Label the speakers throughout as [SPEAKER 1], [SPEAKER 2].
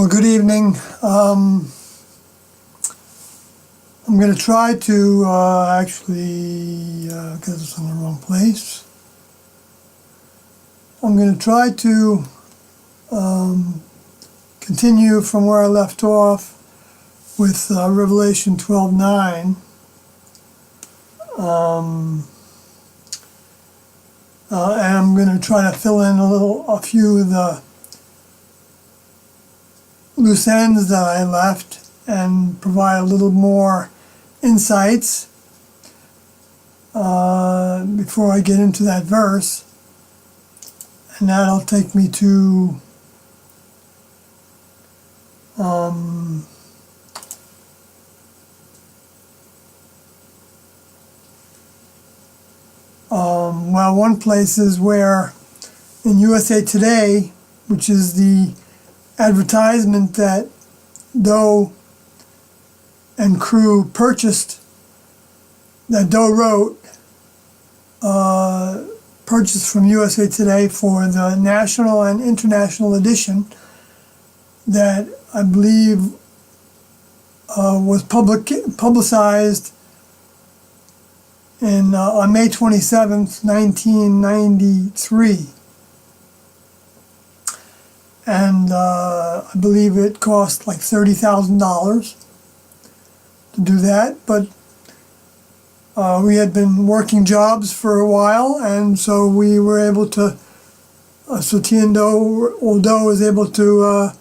[SPEAKER 1] Well, good evening. I'm going to try to actually get this in the wrong place. I'm going to try to continue from where I left off with Revelation 12:9. And I'm going to try to fill in a few of the loose ends that I left and provide a little more insights before I get into that verse. And that'll take me to well, one place is where in USA Today, which is the advertisement that Doe and crew purchased, that Doe wrote, purchased from USA Today for the national and international edition that I believe was publicized on May 27th, 1993. And I believe it cost like $30,000 to do that. But we had been working jobs for a while, and so we were able to, so T and Doe was able to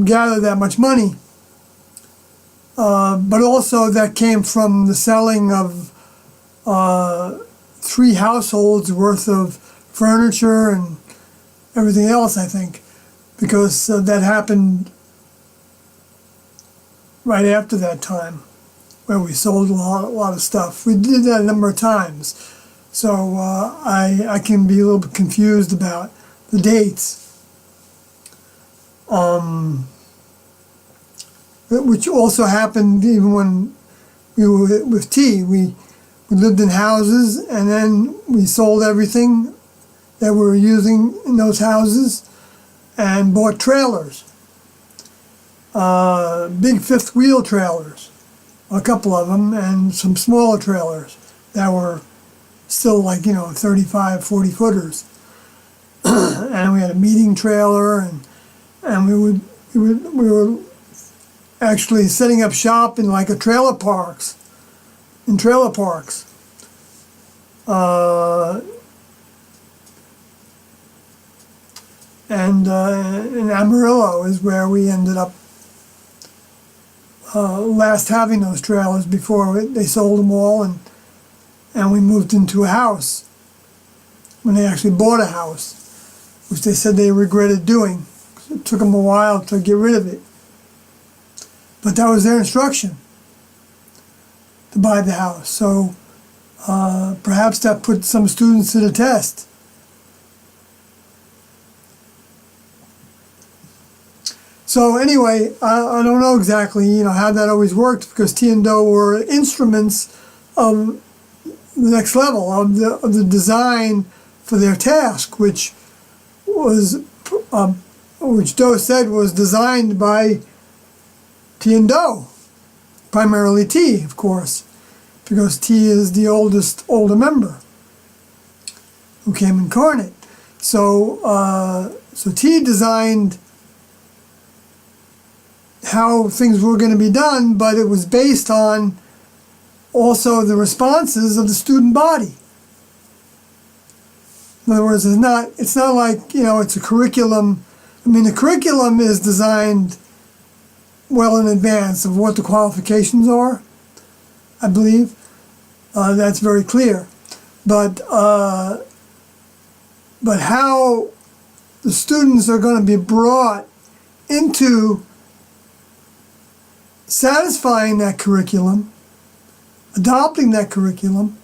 [SPEAKER 1] gather that much money. But also that came from the selling of 3 households worth of furniture and everything else, I think, because that happened right after that time, where we sold a lot of stuff. We did that a number of times, so I can be a little bit confused about the dates. Which also happened even when we were with T. We lived in houses, and then we sold everything that we were using in those houses and bought trailers, big fifth wheel trailers, a couple of them, and some smaller trailers that were still like 35, 40 footers. And we had a meeting trailer, and we were actually setting up shop in like trailer parks. And in Amarillo is where we ended up last having those trailers before they sold them all, and we moved into a house when they actually bought a house, which they said they regretted doing. It took them a while to get rid of it. But that was their instruction, to buy the house. So perhaps that put some students to the test. So anyway, I don't know exactly how that always worked, because T and Doe were instruments of the next level of the design for their task, which Doe said was designed by T and Doe, primarily T, of course, because T is the older member who came incarnate. So T designed how things were going to be done, but it was based on also the responses of the student body. In other words, it's not like it's a curriculum. I mean, the curriculum is designed well in advance of what the qualifications are, I believe. That's very clear. But how the students are going to be brought into satisfying that curriculum, adopting that curriculum,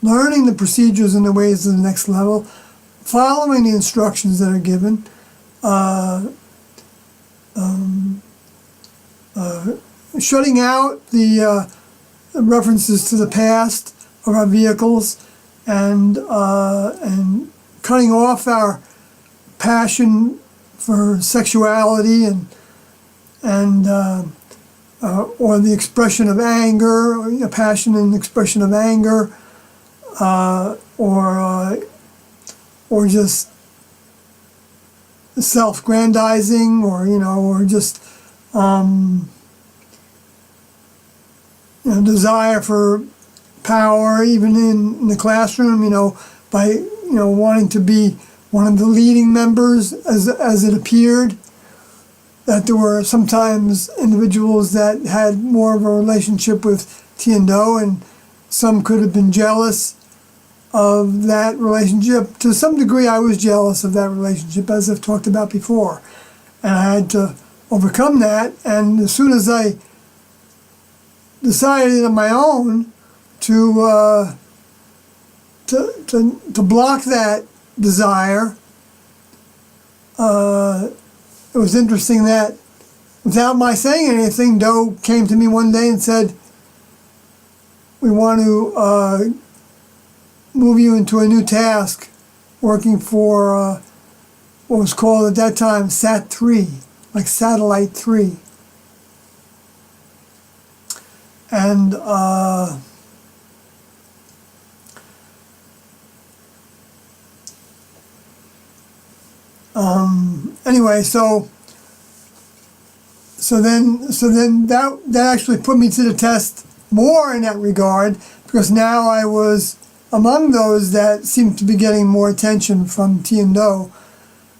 [SPEAKER 1] learning the procedures and the ways of the next level, following the instructions that are given, shutting out the references to the past of our vehicles, and cutting off our passion for sexuality and or the expression of anger, or, passion and expression of anger, or just self-grandizing, or just desire for power, even in the classroom, by wanting to be one of the leading members, as it appeared. That there were sometimes individuals that had more of a relationship with Tian-Do, and some could have been jealous of that relationship. To some degree, I was jealous of that relationship, as I've talked about before. And I had to overcome that, and as soon as I decided on my own to block that desire, it was interesting that without my saying anything, Do came to me one day and said, "We want to move you into a new task, working for what was called at that time Sat-3, like Satellite 3. And anyway, so then that actually put me to the test more in that regard, because now I was among those that seemed to be getting more attention from Tian-Do,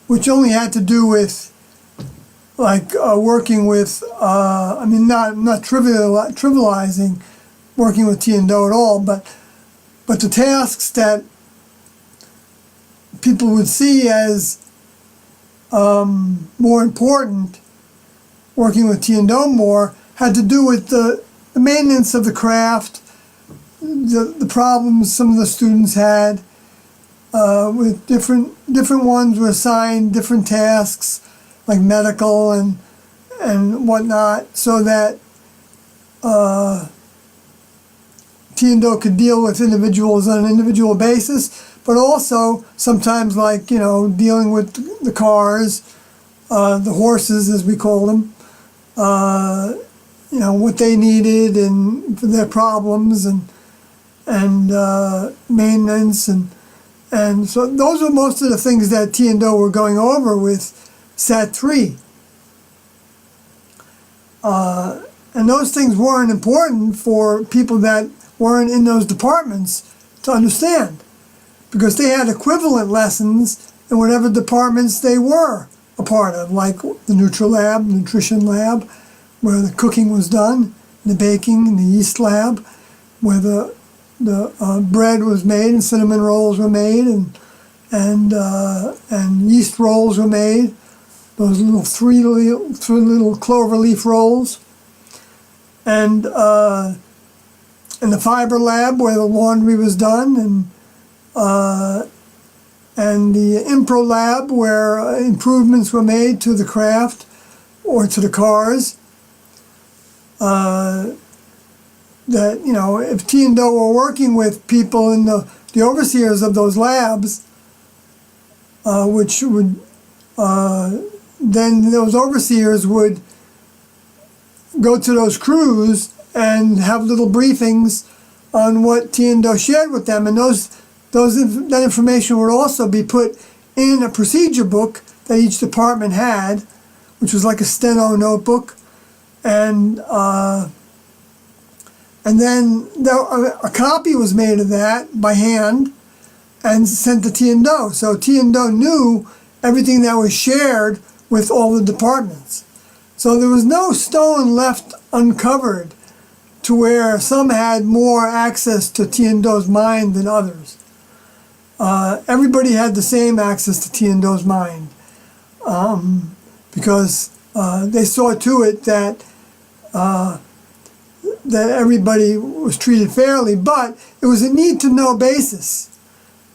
[SPEAKER 1] which only had to do with working with, not trivializing working with Tian-Do at all, but the tasks that people would see as more important, working with Tian-Do more, had to do with the maintenance of the craft, the problems some of the students had with different ones were assigned different tasks, like medical and whatnot, so that Tian-Do could deal with individuals on an individual basis, but also sometimes dealing with the cars, the horses as we call them, what they needed and for their problems and maintenance and so those were most of the things that Tian-Do were going over with Sat-3. And those things weren't important for people that weren't in those departments to understand, because they had equivalent lessons in whatever departments they were a part of, like the Nutri-Lab, Nutrition Lab, where the cooking was done, the baking, and the yeast lab, where the bread was made and cinnamon rolls were made and yeast rolls were made, those three little clover leaf rolls, and the fiber lab where the laundry was done, and the Impro lab where improvements were made to the craft or to the cars. That if Tian-Do were working with people in the overseers of those labs, which would then those overseers would go to those crews and have little briefings on what Tian-Do shared with them, and that information would also be put in a procedure book that each department had, which was like a steno notebook, and then a copy was made of that by hand and sent to Tian-Do. So Tian-Do knew everything that was shared with all the departments. So there was no stone left uncovered to where some had more access to Tian-Do's mind than others. Everybody had the same access to Tian-Do's mind, because they saw to it that everybody was treated fairly, but it was a need-to-know basis,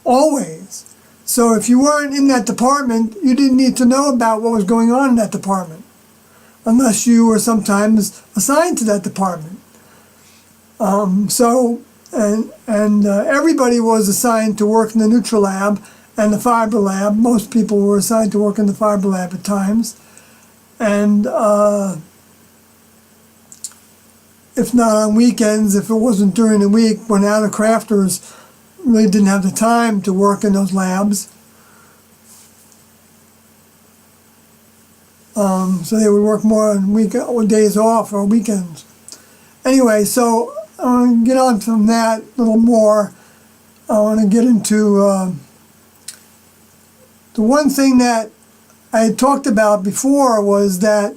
[SPEAKER 1] always. So if you weren't in that department, you didn't need to know about what was going on in that department, unless you were sometimes assigned to that department. Everybody was assigned to work in the Nutri-Lab and the fiber lab. Most people were assigned to work in the fiber lab at times. And if not on weekends, if it wasn't during the week, when other crafters really didn't have the time to work in those labs. So they would work more on days off or weekends. Anyway, so I want to get on from that a little more. I want to get into the one thing that I had talked about before was that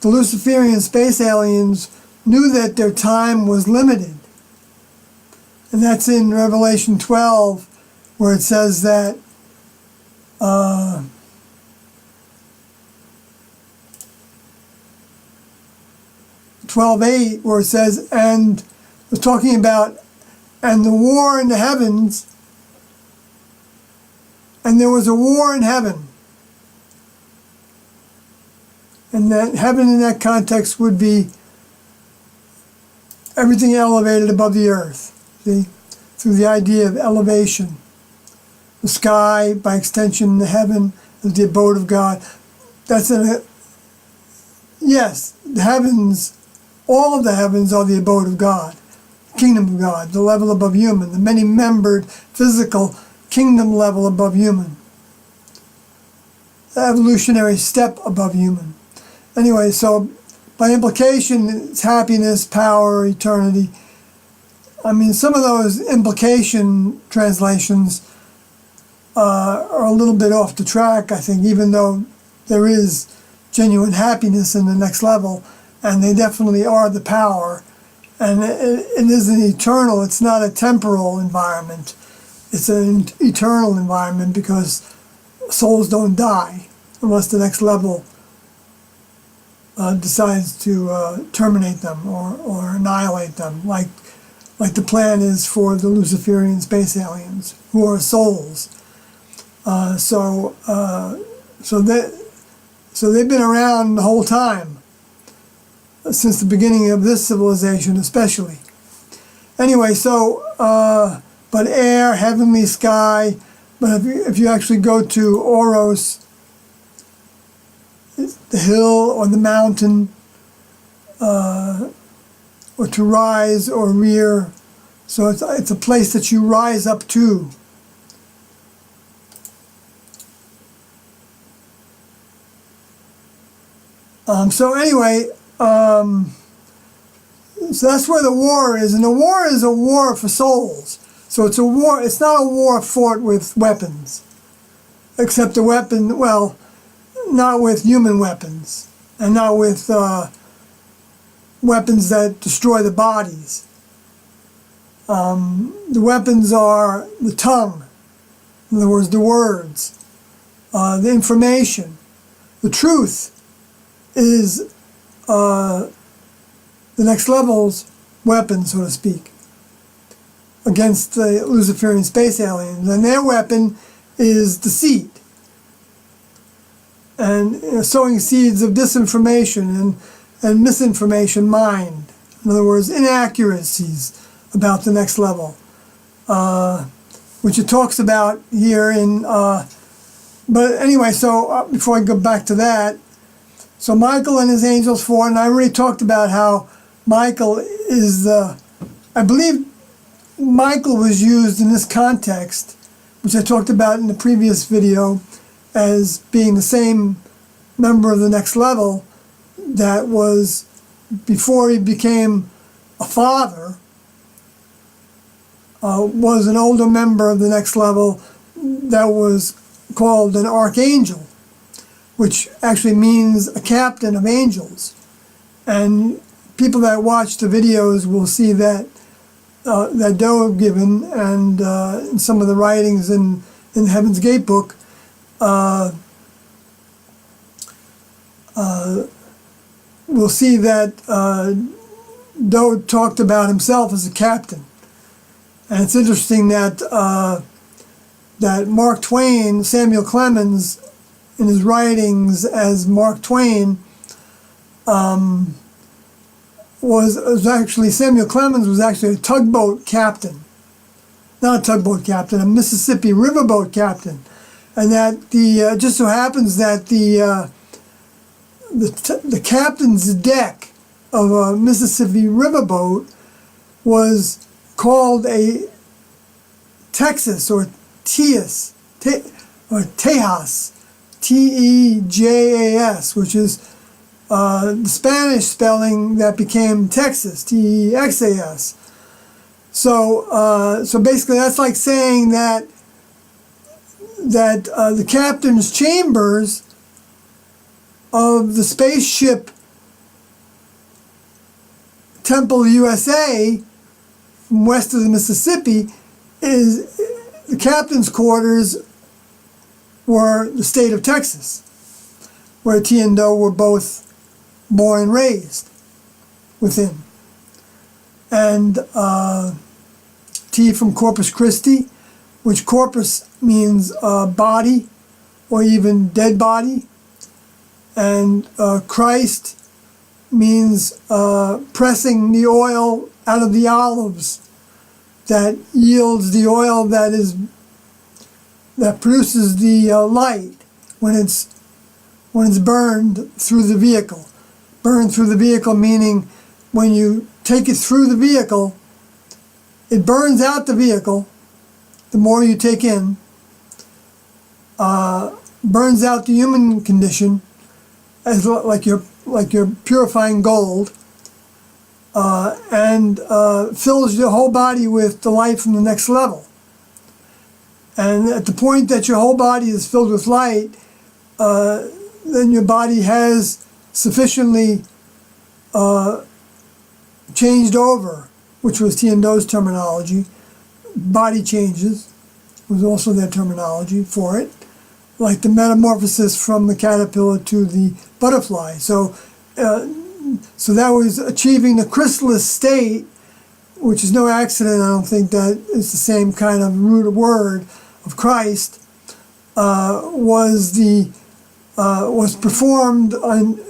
[SPEAKER 1] the Luciferian space aliens knew that their time was limited. And that's in Revelation 12, where it says that 12:8, where it says, and was talking about, and the war in the heavens, and there was a war in heaven. And that heaven in that context would be everything elevated above the earth, see, through the idea of elevation. The sky, by extension, the heaven is the abode of God. That's yes, the heavens, all of the heavens are the abode of God, kingdom of God, the level above human, the many-membered physical kingdom level above human, the evolutionary step above human. Anyway, so by implication, it's happiness, power, eternity. I mean, some of those implication translations are a little bit off the track, I think, even though there is genuine happiness in the next level, and they definitely are the power. And it isn't eternal, it's not a temporal environment. It's an eternal environment because souls don't die unless the next level decides to terminate them or annihilate them, like the plan is for the Luciferian space aliens, who are souls. So they've been around the whole time, since the beginning of this civilization especially. Anyway, so, but air, heavenly sky, but if you actually go to Oros, the hill or the mountain, or to rise or rear. So it's a place that you rise up to. So anyway, so that's where the war is, and the war is a war for souls. So it's a war. It's not a war fought with weapons, except the weapon. Well, not with human weapons, and not with weapons that destroy the bodies. The weapons are the tongue, in other words, the words, the information. The truth is the next level's weapon, so to speak, against the Luciferian space aliens. And their weapon is deceit. And sowing seeds of disinformation and misinformation mind. In other words, inaccuracies about the next level, which it talks about here in, but anyway, so before I go back to that, so Michael and his angels fought, and I already talked about how Michael is I believe Michael was used in this context, which I talked about in the previous video, as being the same member of the next level that was, before he became a father, was an older member of the next level that was called an archangel, which actually means a captain of angels. And people that watch the videos will see that that Doe have given, and in some of the writings in the Heaven's Gate book, we'll see that Doe talked about himself as a captain. And it's interesting that that Mark Twain, Samuel Clemens, in his writings as Mark Twain, was actually, Samuel Clemens was actually a tugboat captain. not a tugboat captain, a Mississippi riverboat captain, and that the just so happens that the captain's deck of a Mississippi riverboat was called a Texas or Tejas, Tejas, which is the Spanish spelling that became Texas, Texas. So basically, that's like saying that the captain's chambers of the spaceship Temple USA from west of the Mississippi is the captain's quarters were the state of Texas, where T and Do were both born and raised within. And T from Corpus Christi, which corpus means body or even dead body. And Christ means pressing the oil out of the olives that yields the oil that produces the light when it's burned through the vehicle. Burned through the vehicle meaning when you take it through the vehicle, it burns out the vehicle. The more you take in, burns out the human condition, as like you're purifying gold, and fills your whole body with the light from the next level. And at the point that your whole body is filled with light, then your body has sufficiently changed over, which was T and Do's terminology. Body changes was also their terminology for it, like the metamorphosis from the caterpillar to the butterfly. So that was achieving the chrysalis state, which is no accident. I don't think that it's the same kind of root word of Christ. Was performed and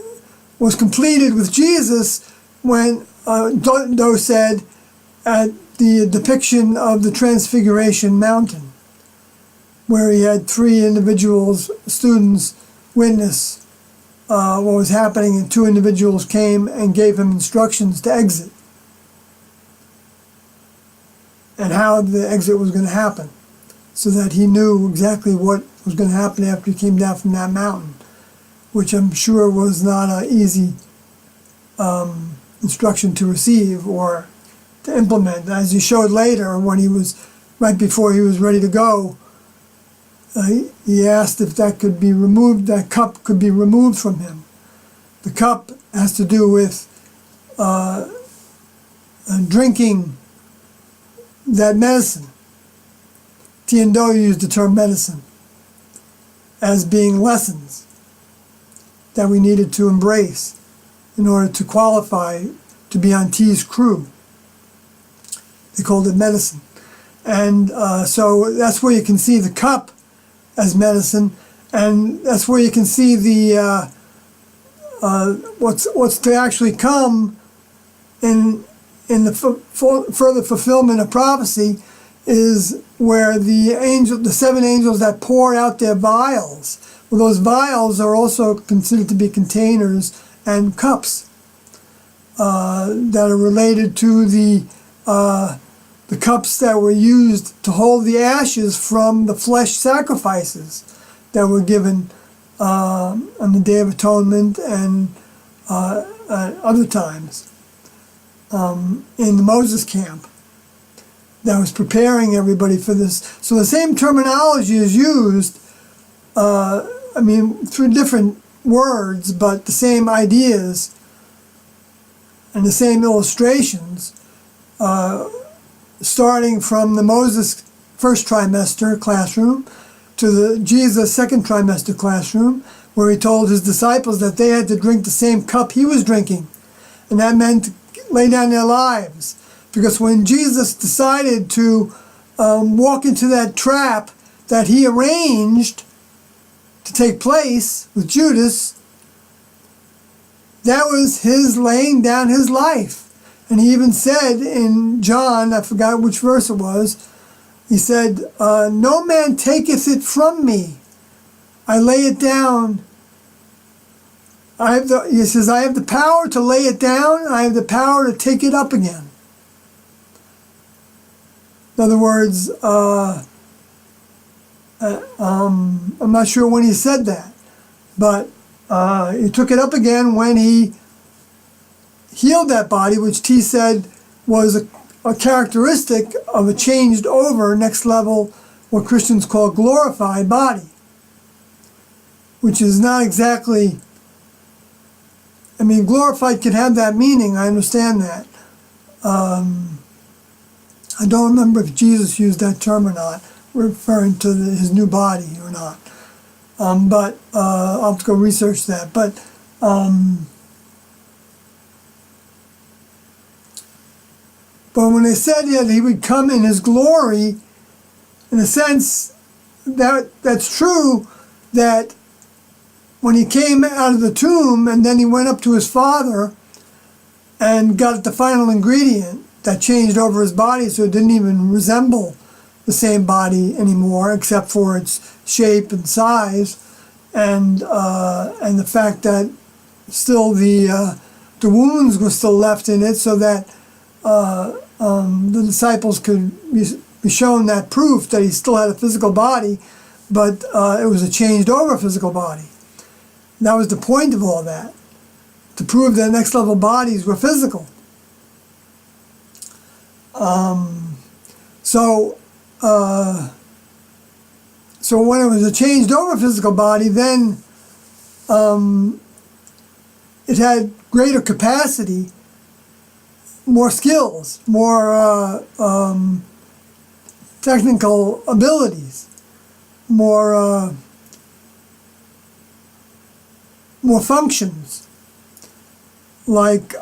[SPEAKER 1] was completed with Jesus when Do said at the depiction of the Transfiguration Mountain, where he had 3 individuals, students, witness what was happening, and 2 individuals came and gave him instructions to exit and how the exit was going to happen, so that he knew exactly what was going to happen after he came down from that mountain, which I'm sure was not an easy instruction to receive or to implement. As he showed later, when he was, right before he was ready to go, he asked if that could be removed, that cup could be removed from him. The cup has to do with drinking that medicine. T and Do used the term medicine as being lessons that we needed to embrace in order to qualify to be on T's crew. They called it medicine. And so that's where you can see the cup as medicine, and that's where you can see the what's to actually come in the further fulfillment of prophecy is where the 7 angels that poured out their vials. Well, those vials are also considered to be containers and cups that are related to the cups that were used to hold the ashes from the flesh sacrifices that were given on the Day of Atonement and other times in the Moses camp that was preparing everybody for this. So the same terminology is used, through different words, but the same ideas and the same illustrations, starting from the Moses first trimester classroom to the Jesus second trimester classroom, where he told his disciples that they had to drink the same cup he was drinking. And that meant lay down their lives. Because when Jesus decided to walk into that trap that he arranged to take place with Judas, that was his laying down his life. And he even said in John, I forgot which verse it was, He said, no man taketh it from me. I lay it down. He says, I have the power to lay it down, and I have the power to take it up again. In other words, I'm not sure when he said that, but he took it up again when he healed that body, which T said was a characteristic of a changed over, next level, what Christians call glorified body, which is not exactly, I mean, glorified can have that meaning, I understand that. I don't remember if Jesus used that term or not, referring to his new body or not. But I'll have to go research that. But when they said that he would come in his glory, in a sense, that's true, that when he came out of the tomb and then he went up to his Father and got the final ingredient that changed over his body, so it didn't even resemble the same body anymore, except for its shape and size, and the fact that still the wounds were still left in it, so that the disciples could be shown that proof that he still had a physical body, but it was a changed over physical body. And that was the point of all that, to prove that next level bodies were physical. So when it was a changed over physical body, then it had greater capacity, more skills, more technical abilities, more functions, like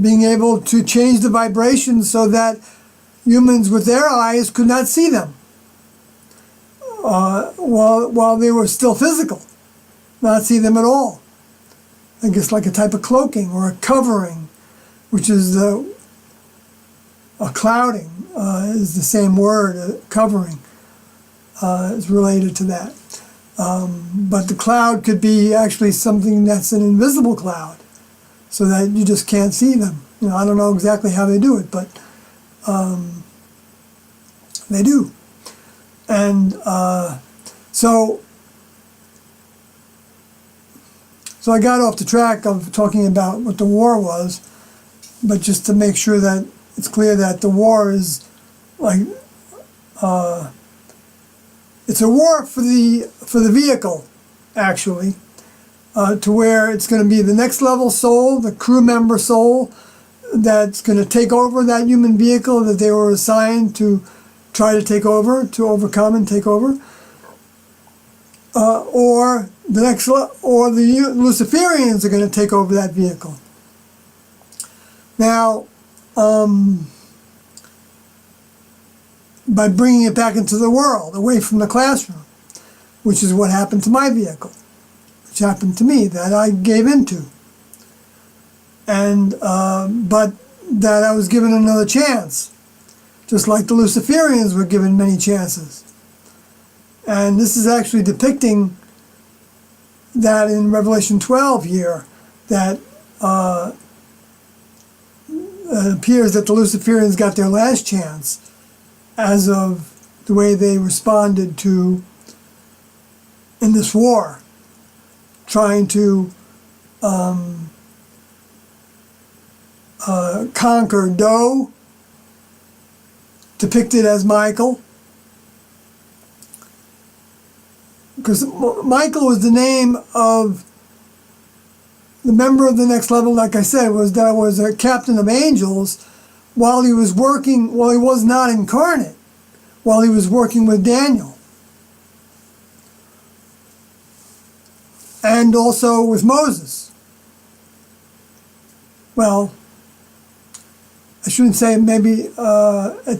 [SPEAKER 1] being able to change the vibrations so that humans with their eyes could not see them while they were still physical, not see them at all. I guess like a type of cloaking or a covering, which is a clouding, is the same word, covering, is related to that. But the cloud could be actually something that's an invisible cloud, so that you just can't see them. You know, I don't know exactly how they do it, but they do. And so I got off the track of talking about what the war was, but just to make sure that it's clear that the war is like it's a war for the vehicle, actually, to where it's going to be the next level soul, the crew member soul, that's going to take over that human vehicle that they were assigned to try to take over, to overcome and take over, or the Luciferians are going to take over that vehicle. Now, by bringing it back into the world, away from the classroom, which is what happened to my vehicle, which happened to me, that I gave into. And but that I was given another chance, just like the Luciferians were given many chances. And this is actually depicting that in Revelation 12 here, that it appears that the Luciferians got their last chance as of the way they responded to in this war, trying to conquer Do, depicted as Michael, because Michael was the name of the member of the next level, like I said, was a captain of angels while he was working, while he was not incarnate, while he was working with Daniel. And also with Moses. Well, I shouldn't say maybe I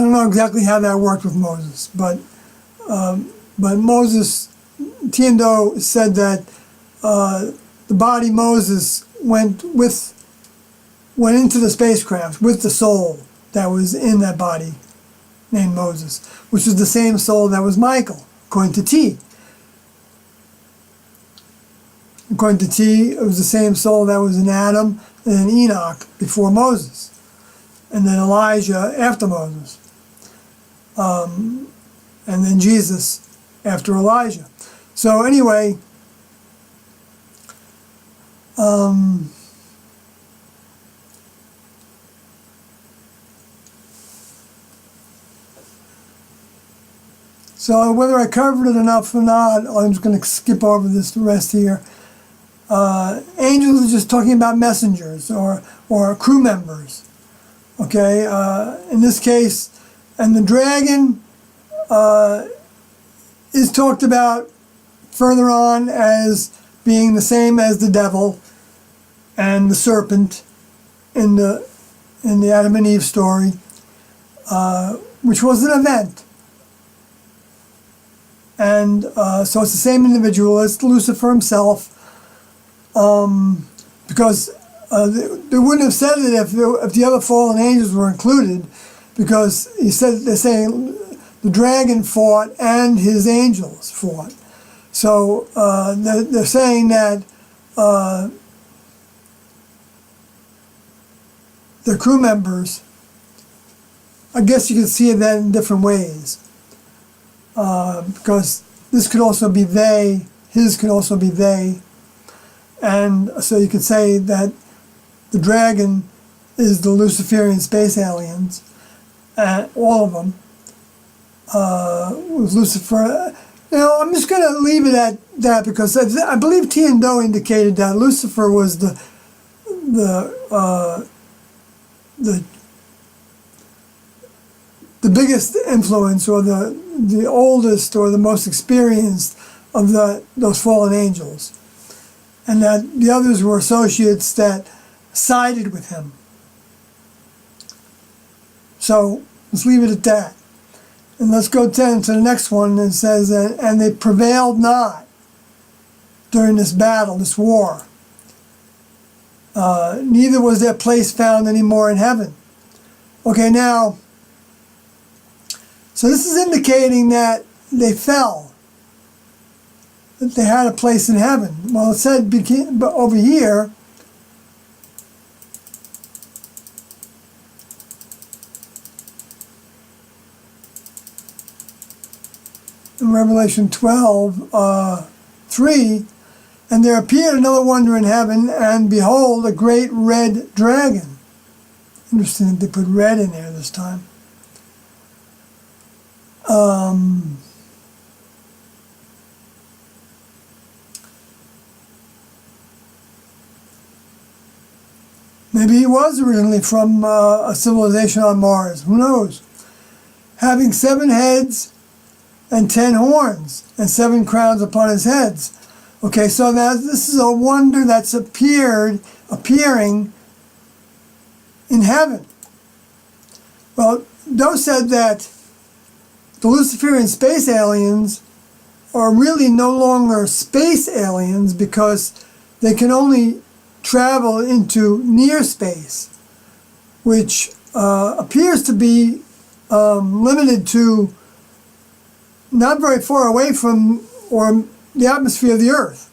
[SPEAKER 1] don't know exactly how that worked with Moses, but Moses, Tiendo said that the body Moses went with went into the spacecraft with the soul that was in that body named Moses, which was the same soul that was Michael, according to T. According to T, it was the same soul that was in Adam and in Enoch before Moses, and then Elijah after Moses, and then Jesus after Elijah. So anyway, so whether I covered it enough or not, I'm just going to skip over the rest here. Angels are just talking about messengers or crew members. Okay, in this case, and the dragon is talked about further on as being the same as the devil and the serpent in the Adam and Eve story, which was an event. And so it's the same individual as Lucifer himself, because they wouldn't have said it if the other fallen angels were included, because they're saying the dragon fought and his angels fought. So they're saying that the crew members, I guess you could see that in different ways. Because this could also be they, his could also be they, and so you could say that the dragon is the Luciferian space aliens, all of them. With Lucifer, I'm just going to leave it at that, because I believe T and Do indicated that Lucifer was the biggest influence, or the oldest or the most experienced of those fallen angels, and that the others were associates that sided with him. So let's leave it at that. And let's go to the next one. It says, and they prevailed not during this battle, this war. Neither was their place found anymore in heaven. Okay, now, so this is indicating that they fell, that they had a place in heaven. Well, it said over here, in Revelation 12:3, and there appeared another wonder in heaven, and behold, a great red dragon. Interesting that they put red in there this time. Maybe he was originally from a civilization on Mars. Who knows? Having 7 heads and 10 horns and 7 crowns upon his heads. Okay, so now this is a wonder that's appearing in heaven. Well, Doe said that the Luciferian space aliens are really no longer space aliens, because they can only travel into near space, which appears to be limited to not very far away from or the atmosphere of the Earth.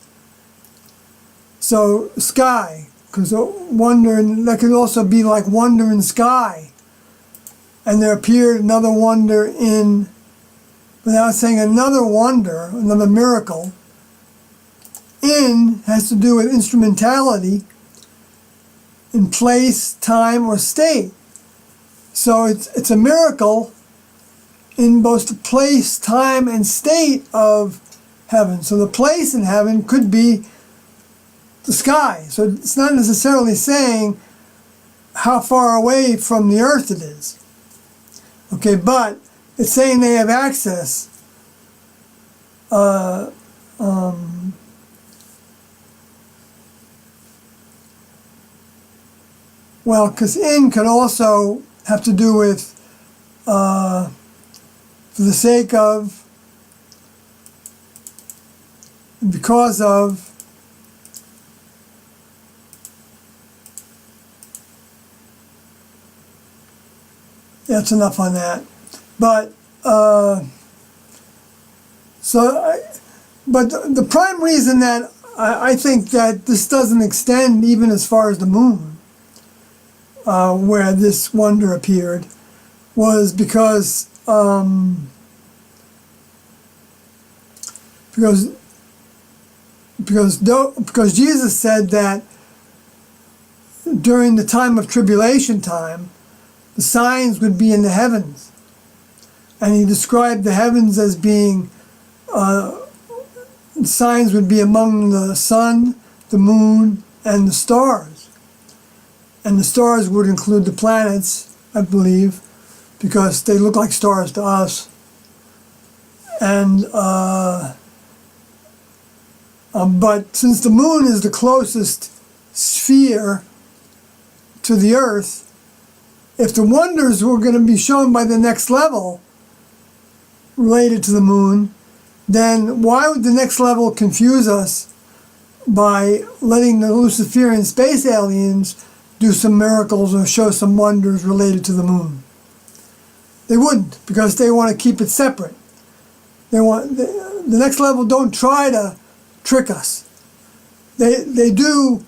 [SPEAKER 1] So sky, because wonder, that could also be like wonder in sky. And there appeared another wonder in, without saying another wonder, another miracle. In has to do with instrumentality in place, time, or state. So it's a miracle in both the place, time, and state of heaven. So the place in heaven could be the sky. So it's not necessarily saying how far away from the earth it is. Okay, but it's saying they have access. Well, because in could also have to do with for the sake of, because of, that's enough on that. But but the prime reason that I think that this doesn't extend even as far as the moon, where this wonder appeared, was because Jesus said that during the time of tribulation time, the signs would be in the heavens, and he described the heavens as being signs would be among the sun, the moon, and the stars. And the stars would include the planets, I believe, because they look like stars to us. And but since the moon is the closest sphere to the Earth, if the wonders were going to be shown by the next level related to the moon, then why would the next level confuse us by letting the Luciferian space aliens do some miracles or show some wonders related to the moon? They wouldn't, because they want to keep it separate. The next level don't try to trick us. They do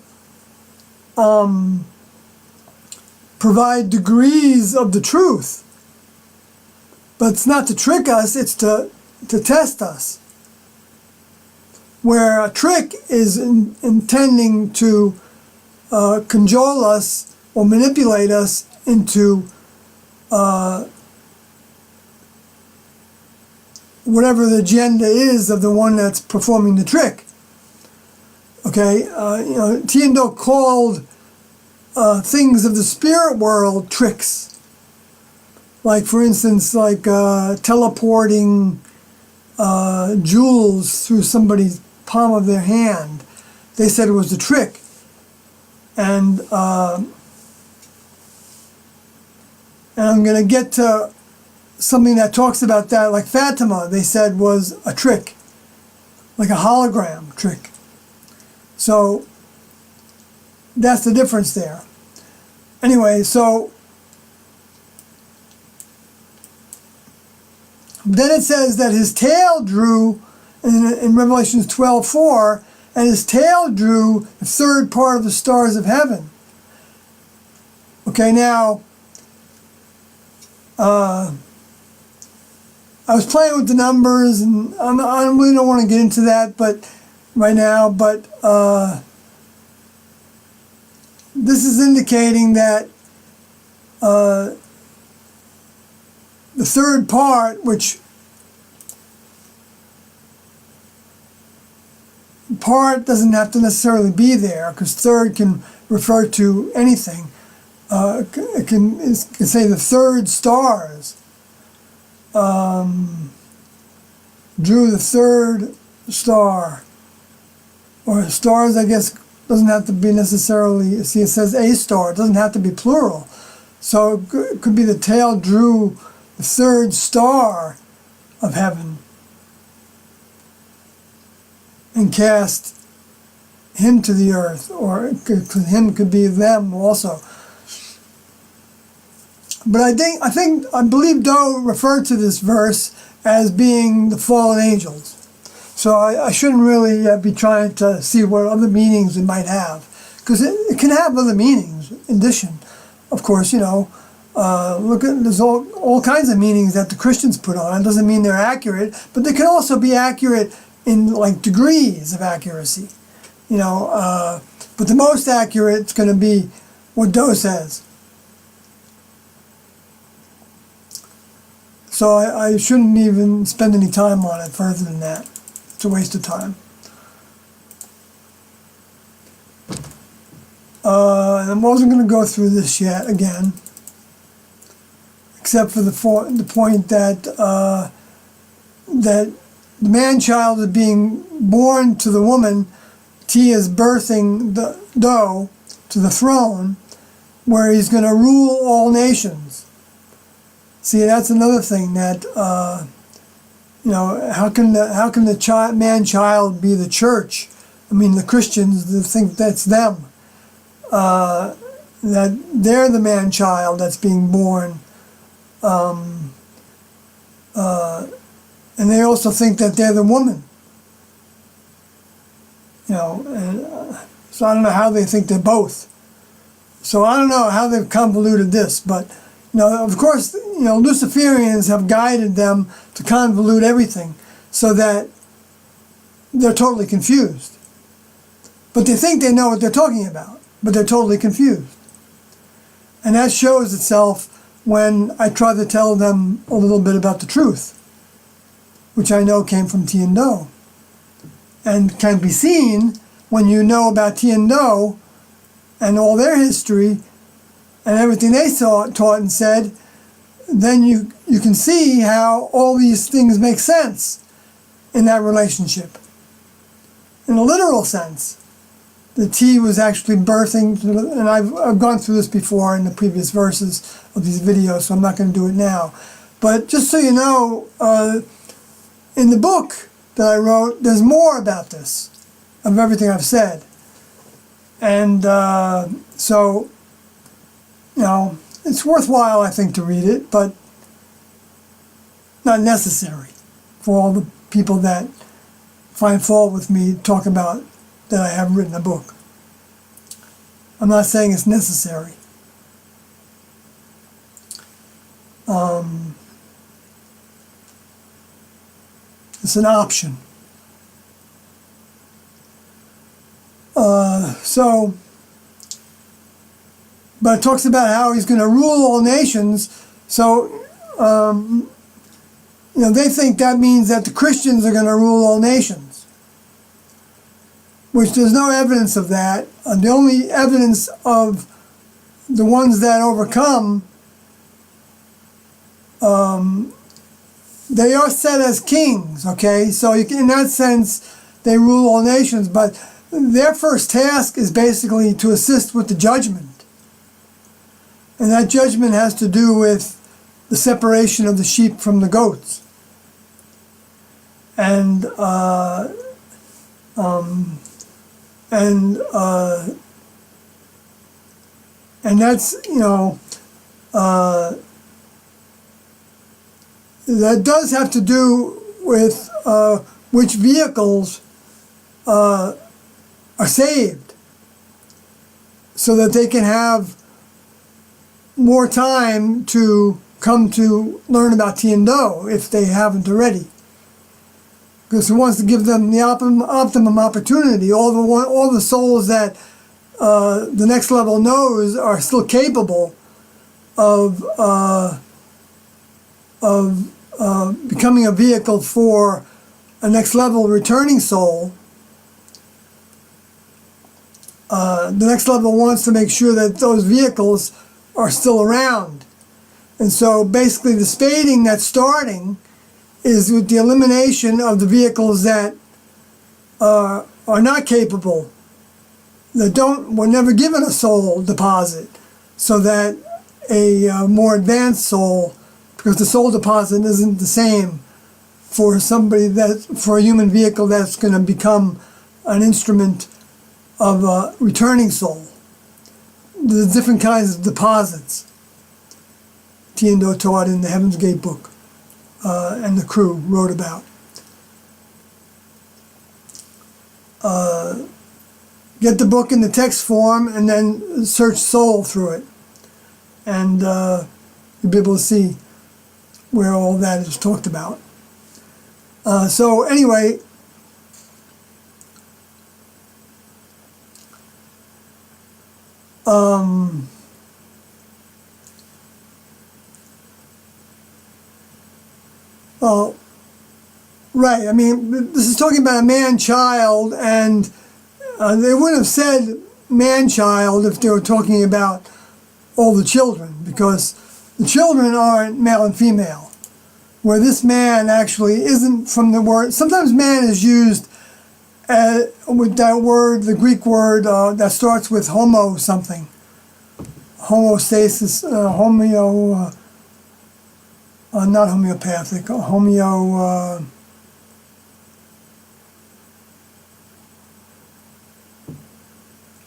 [SPEAKER 1] provide degrees of the truth, but it's not to trick us, it's to test us. Where a trick is intending to cajole us or manipulate us into whatever the agenda is of the one that's performing the trick. Okay, Tiendo called things of the spirit world tricks. Like, for instance, like teleporting jewels through somebody's palm of their hand. They said it was a trick. And I'm going to get to something that talks about that, like Fatima, they said was a trick, like a hologram trick. So that's the difference there. Anyway, so then it says that his tail drew, in Revelation 12:4, and his tail drew the third part of the stars of heaven. Okay, now, I was playing with the numbers, and I really don't want to get into that, but right now, but this is indicating that the third part, which part doesn't have to necessarily be there, because third can refer to anything. It can say the third stars drew the third star, or stars, I guess, doesn't have to be necessarily, see, it says a star, it doesn't have to be plural. So it could be the tail drew the third star of heaven and cast him to the earth, or him could be them also. But I believe Doe referred to this verse as being the fallen angels. So I shouldn't really be trying to see what other meanings it might have, because it can have other meanings in addition. Of course, there's all kinds of meanings that the Christians put on. It doesn't mean they're accurate, but they can also be accurate in like degrees of accuracy. But the most accurate is going to be what Doe says. So I shouldn't even spend any time on it further than that. It's a waste of time. And I wasn't going to go through this yet again, except for the point that that the man-child is being born to the woman. T is birthing the Doe to the throne, where he's going to rule all nations. See, that's another thing that how can the man-child be the church? I mean, the Christians, they think that's them. That they're the man-child that's being born and they also think that they're the woman. You know, and so I don't know how they think they're both. So I don't know how they've convoluted this, but you know, of course, you know, Luciferians have guided them to convolute everything so that they're totally confused. But they think they know what they're talking about, but they're totally confused. And that shows itself when I try to tell them a little bit about the truth, which I know came from Tiendo, and can be seen when you know about Tiendo and all their history and everything they taught and said. Then you can see how all these things make sense in that relationship. In a literal sense, the T was actually birthing, and I've gone through this before in the previous verses of these videos, so I'm not going to do it now. But just so you know, in the book that I wrote, there's more about this, of everything I've said. And so, you know, it's worthwhile, I think, to read it, but not necessary for all the people that find fault with me talk about that I haven't written a book. I'm not saying it's necessary. It's an option. But it talks about how he's going to rule all nations. So, you know, they think that means that the Christians are going to rule all nations, which there's no evidence of that. The only evidence of the ones that overcome, they are set as kings, okay? So you can, in that sense, they rule all nations, but their first task is basically to assist with the judgment. And that judgment has to do with the separation of the sheep from the goats. And that's, you know, that does have to do with which vehicles are saved, so that they can have more time to come to learn about Tiendo if they haven't already. Because he wants to give them the optimum opportunity. All the souls that the next level knows are still capable of becoming a vehicle for a next level returning soul. The next level wants to make sure that those vehicles are still around. And so basically the spading that's starting is with the elimination of the vehicles that are not capable, that were never given a soul deposit, so that a more advanced soul, because the soul deposit isn't the same for for a human vehicle that's going to become an instrument of a returning soul. There's different kinds of deposits. Tiendo taught in the Heaven's Gate book, and the crew wrote about. Get the book in the text form and then search soul through it. And you'll be able to see where all that is talked about. So anyway, well, right, I mean, this is talking about a man-child, and they wouldn't have said man-child if they were talking about all the children, because the children aren't male and female, where this man actually isn't from the word. Sometimes man is used with that word, the Greek word that starts with homo something. Homostasis, not homeopathic,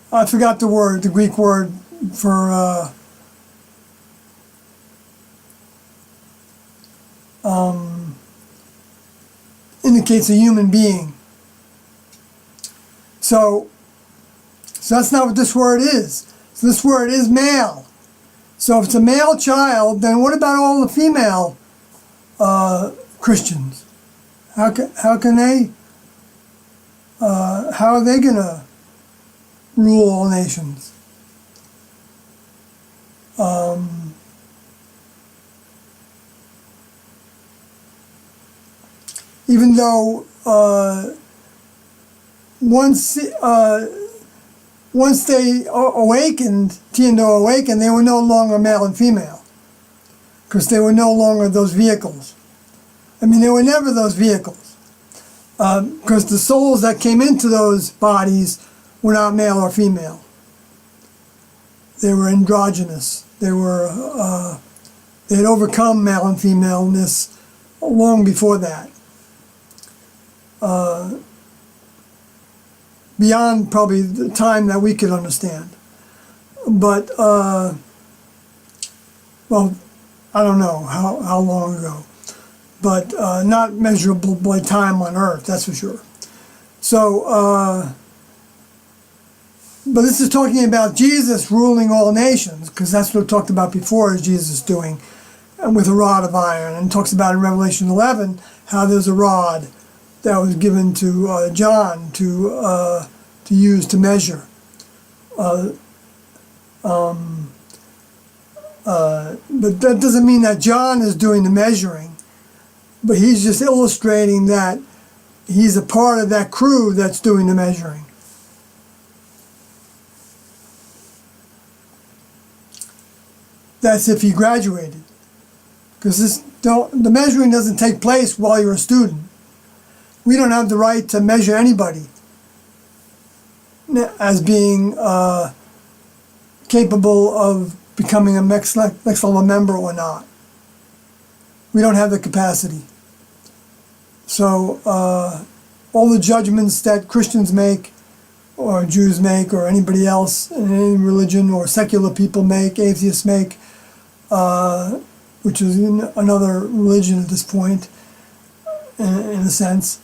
[SPEAKER 1] I forgot the word, the Greek word for indicates a human being. So that's not what this word is. So this word is male. So if it's a male child, then what about all the female Christians? How can they? How are they gonna rule all nations? Even though once they awakened, Tiendo awakened, they were no longer male and female, because they were no longer those vehicles. I mean, they were never those vehicles, because the souls that came into those bodies were not male or female. They were androgynous. They had overcome male and femaleness long before that. Beyond probably the time that we could understand. But, well, I don't know how long ago. But not measurable by time on Earth, that's for sure. So, but this is talking about Jesus ruling all nations, because that's what we talked about before, is Jesus doing, and with a rod of iron. And it talks about in Revelation 11 how there's a rod that was given to John to use to measure. But that doesn't mean that John is doing the measuring, but he's just illustrating that he's a part of that crew that's doing the measuring. That's if he graduated, because the measuring doesn't take place while you're a student. We don't have the right to measure anybody as being capable of becoming a next level member or not. We don't have the capacity. So all the judgments that Christians make, or Jews make, or anybody else in any religion, or secular people make, atheists make, which is another religion at this point, in a sense,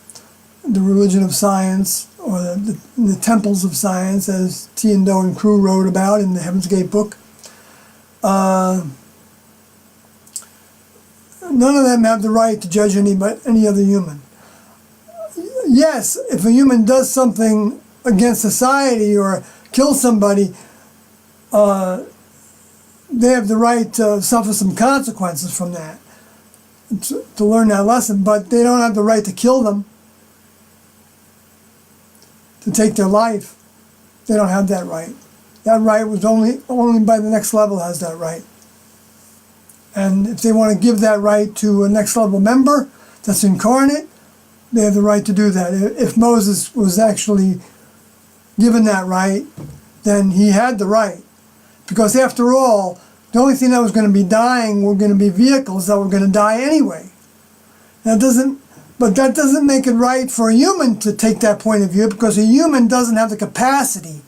[SPEAKER 1] the religion of science, or the temples of science, as Tiendo and crew wrote about in the Heaven's Gate book. None of them have the right to judge any other human. Yes, if a human does something against society or kills somebody, they have the right to suffer some consequences from that, to learn that lesson, but they don't have the right to kill them, to take their life. They don't have that right. That right was only by the next level has that right. And if they want to give that right to a next level member that's incarnate, they have the right to do that. If Moses was actually given that right, then he had the right. Because after all, the only thing that was going to be dying were going to be vehicles that were going to die anyway. But that doesn't make it right for a human to take that point of view, because a human doesn't have the capacity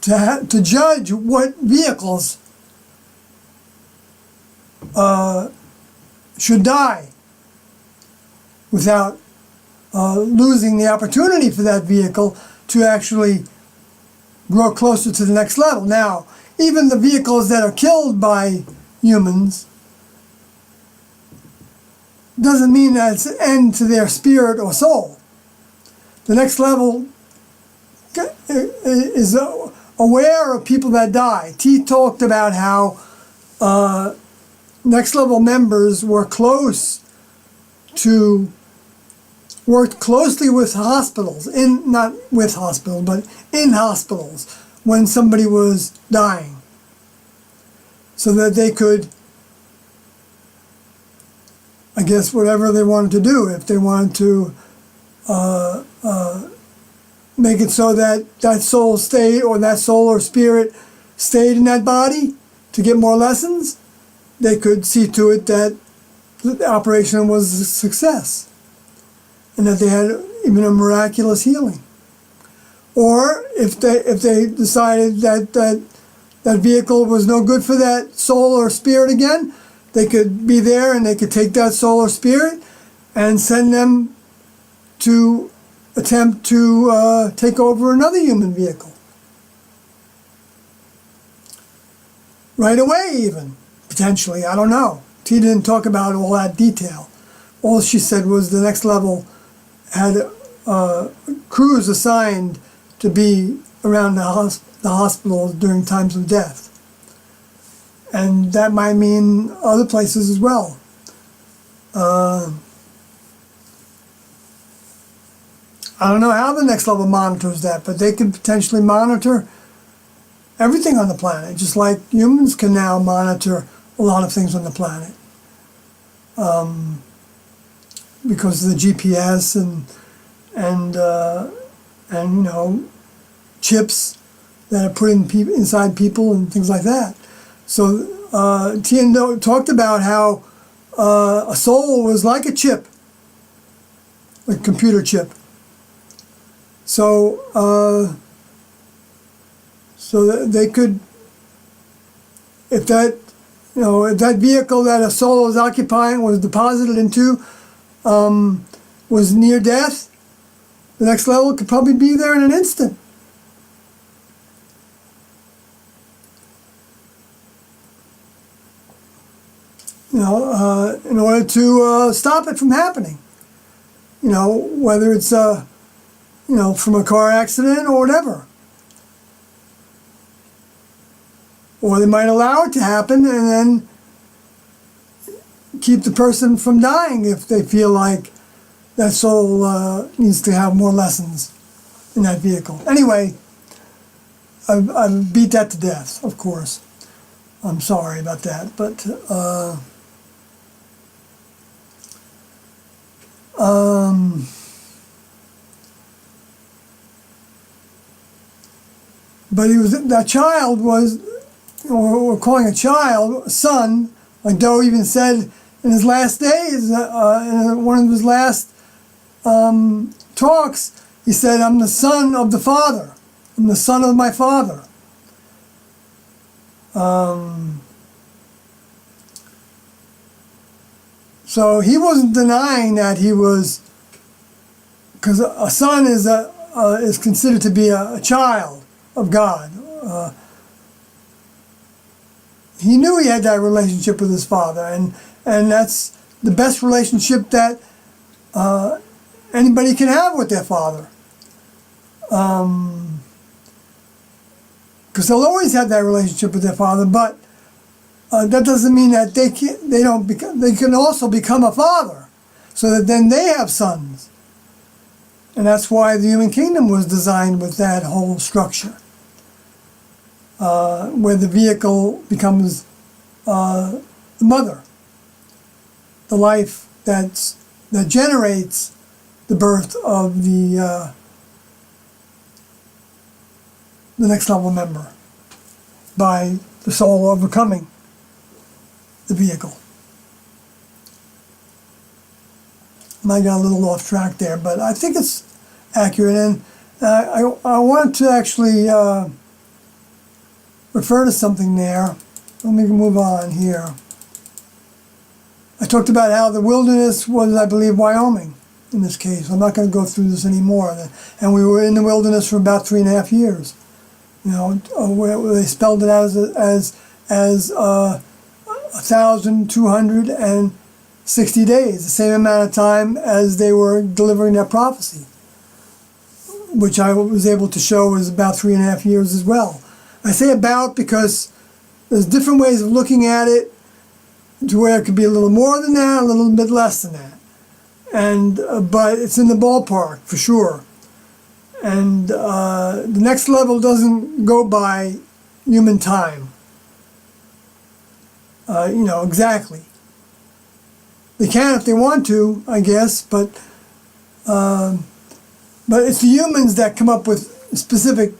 [SPEAKER 1] to judge what vehicles should die without losing the opportunity for that vehicle to actually grow closer to the next level. Now, even the vehicles that are killed by humans doesn't mean that it's an end to their spirit or soul. The next level is aware of people that die. T talked about how next level members worked closely with hospitals, not with hospitals, but in hospitals when somebody was dying, so that they could, I guess, whatever they wanted to do, if they wanted to make it so that that soul stayed, or that soul or spirit stayed in that body to get more lessons, they could see to it that the operation was a success, and that they had even a miraculous healing. Or if they decided that vehicle was no good for that soul or spirit again, they could be there and they could take that soul or spirit and send them to attempt to take over another human vehicle. Right away even, potentially, I don't know. She didn't talk about all that detail. All she said was the next level had crews assigned to be around the hospital during times of death. And that might mean other places as well. I don't know how the next level monitors that, but they could potentially monitor everything on the planet, just like humans can now monitor a lot of things on the planet. Because of the GPS and you know, chips that are put in inside people and things like that. So Tien talked about how a soul was like a chip, a computer chip. So so that they could, if that, you know, if that vehicle that a soul was occupying was deposited into was near death, the next level could probably be there in an instant. You know, in order to stop it from happening. You know, whether it's you know, from a car accident or whatever. Or they might allow it to happen and then keep the person from dying if they feel like that soul needs to have more lessons in that vehicle. Anyway, I've beat that to death, of course. I'm sorry about that, but he was, that child was, we're calling a child, a son, like Doe even said in his last days, in one of his last talks, he said, I'm the son of the Father. I'm the son of my Father. So he wasn't denying that he was, because a son is considered to be a child of God. He knew he had that relationship with his father, and that's the best relationship that anybody can have with their father. Because they'll always have that relationship with their father, but that doesn't mean that they can also become a father, so that then they have sons. And that's why the human kingdom was designed with that whole structure. Where the vehicle becomes the mother, the life that generates the birth of the next level member by the soul overcoming the vehicle. I got a little off track there, but I think it's accurate, and I want to actually refer to something there. Let me move on here. I talked about how the wilderness was, I believe, Wyoming in this case. I'm not going to go through this anymore. And we were in the wilderness for about 3.5 years. You know, where they spelled it out as 1,260 days, the same amount of time as they were delivering that prophecy, which I was able to show was about 3.5 years as well. I say about because there's different ways of looking at it, to where it could be a little more than that, a little bit less than that, and but it's in the ballpark for sure. And the next level doesn't go by human time. You know, exactly. They can if they want to, I guess, but it's the humans that come up with specific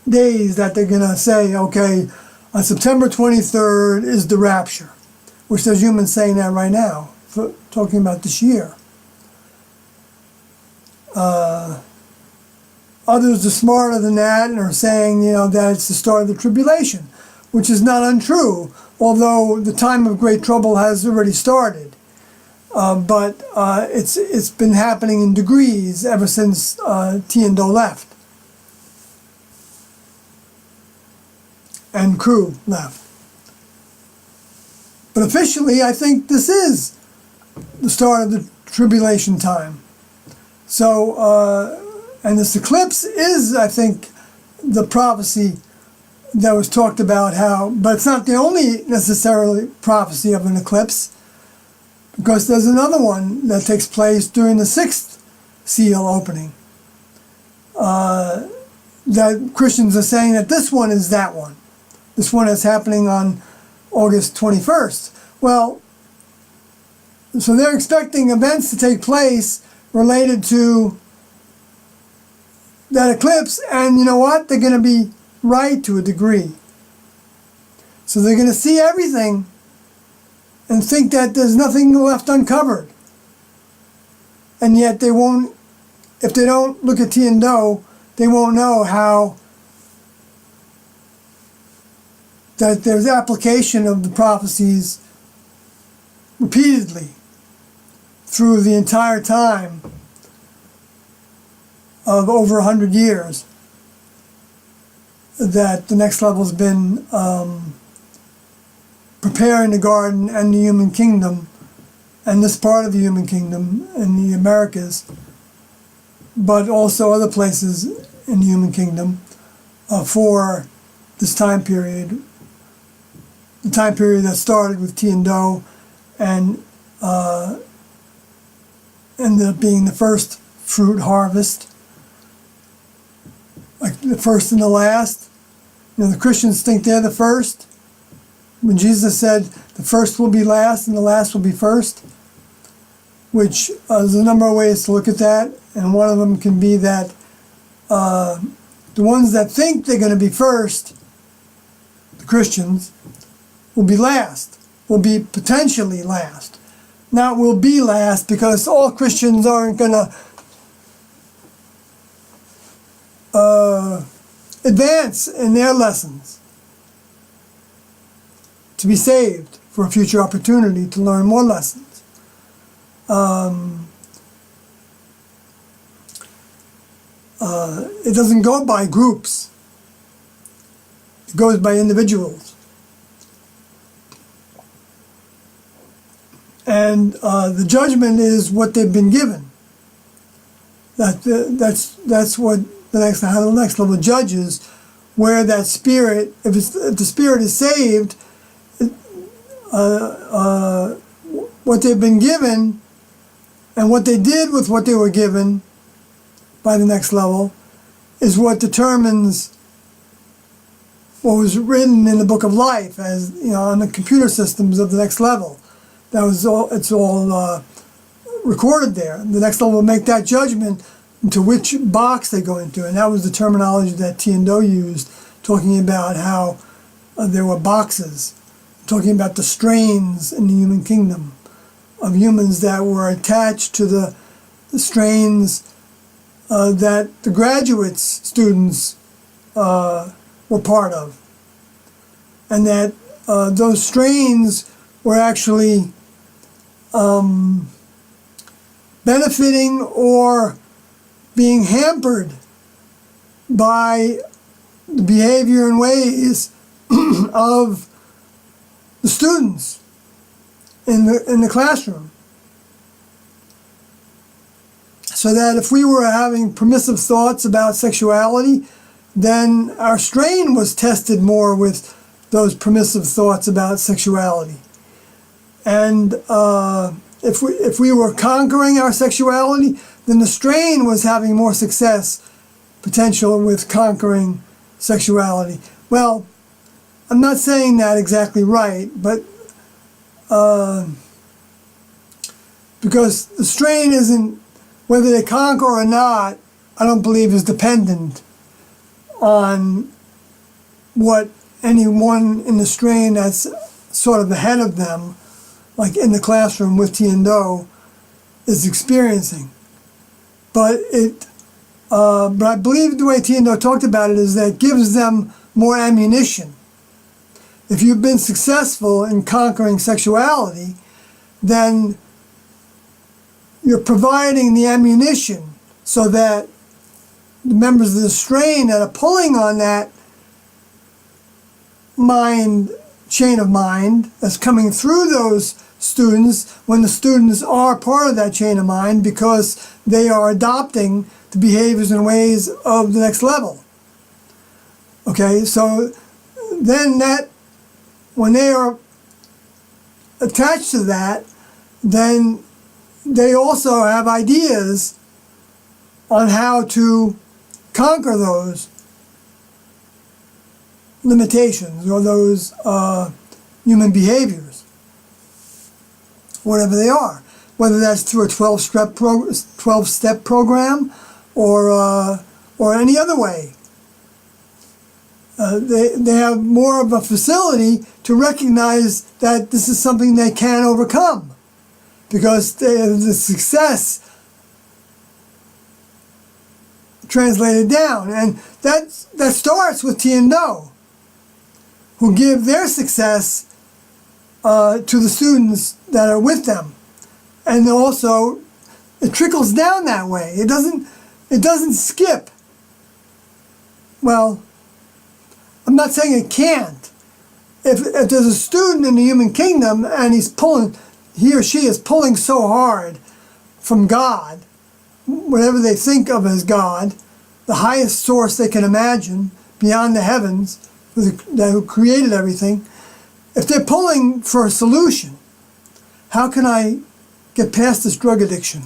[SPEAKER 1] days that they're going to say, okay, on September 23rd is the rapture, which there's humans saying that right now, talking about this year. Others are smarter than that and are saying, you know, that it's the start of the tribulation, which is not untrue, although the time of great trouble has already started. But it's been happening in degrees ever since Tiendo left and crew left. But officially, I think this is the start of the tribulation time. So, and this eclipse is, I think, the prophecy that was talked about but it's not the only necessarily prophecy of an eclipse, because there's another one that takes place during the 6th seal opening. That Christians are saying that this one is that one. This one is happening on August 21st. Well, so they're expecting events to take place related to that eclipse, and you know what? They're going to be right to a degree. So they're going to see everything and think that there's nothing left uncovered. And yet they won't, if they don't look at Tiendo, they won't know how that there's application of the prophecies repeatedly through the entire time of over 100 years that the next level has been preparing the garden and the human kingdom, and this part of the human kingdom in the Americas, but also other places in the human kingdom for this time period, the time period that started with Tiendo and ended up being the first fruit harvest, like the first and the last. You know, the Christians think they're the first. When Jesus said the first will be last and the last will be first, which there's a number of ways to look at that, and one of them can be that the ones that think they're going to be first, the Christians, will be last, will be potentially last. Not will be last, because all Christians aren't going to advance in their lessons to be saved for a future opportunity to learn more lessons. It doesn't go by groups. It goes by individuals. And the judgment is what they've been given. That's what how the next level judges, where that spirit, if the spirit is saved, what they've been given and what they did with what they were given by the next level is what determines what was written in the book of life, as you know, on the computer systems of the next level. That was all. It's all recorded there. The next level will make that judgment into which box they go into, and that was the terminology that Tiendo used, talking about how there were boxes, talking about the strains in the human kingdom of humans that were attached to the strains that the graduates, students, were part of, and that those strains were actually benefiting or being hampered by the behavior and ways of the students in the classroom. So that if we were having permissive thoughts about sexuality, then our strain was tested more with those permissive thoughts about sexuality. And if we were conquering our sexuality, then the strain was having more success potential with conquering sexuality. Well, I'm not saying that exactly right, but because the strain isn't, whether they conquer or not, I don't believe is dependent on what anyone in the strain that's sort of ahead of them, like in the classroom with Tiendo, is experiencing. But I believe the way Tiendo talked about it is that it gives them more ammunition. if you've been successful in conquering sexuality, then you're providing the ammunition so that the members of the strain that are pulling on that chain of mind that's coming through those students, when the students are part of that chain of mind because they are adopting the behaviors and ways of the next level. Okay, so then when they are attached to that, then they also have ideas on how to conquer those limitations or those human behaviors, whatever they are, whether that's through a 12-step program or any other way. They have more of a facility to recognize that this is something they can overcome because the success translated down. And that starts with Tiendo, who give their success to the students that are with them. And also, it trickles down that way. It doesn't skip. Well, I'm not saying it can't. If there's a student in the human kingdom and he or she is pulling so hard from God, whatever they think of as God, the highest source they can imagine, beyond the heavens, who created everything, if they're pulling for a solution, how can I get past this drug addiction,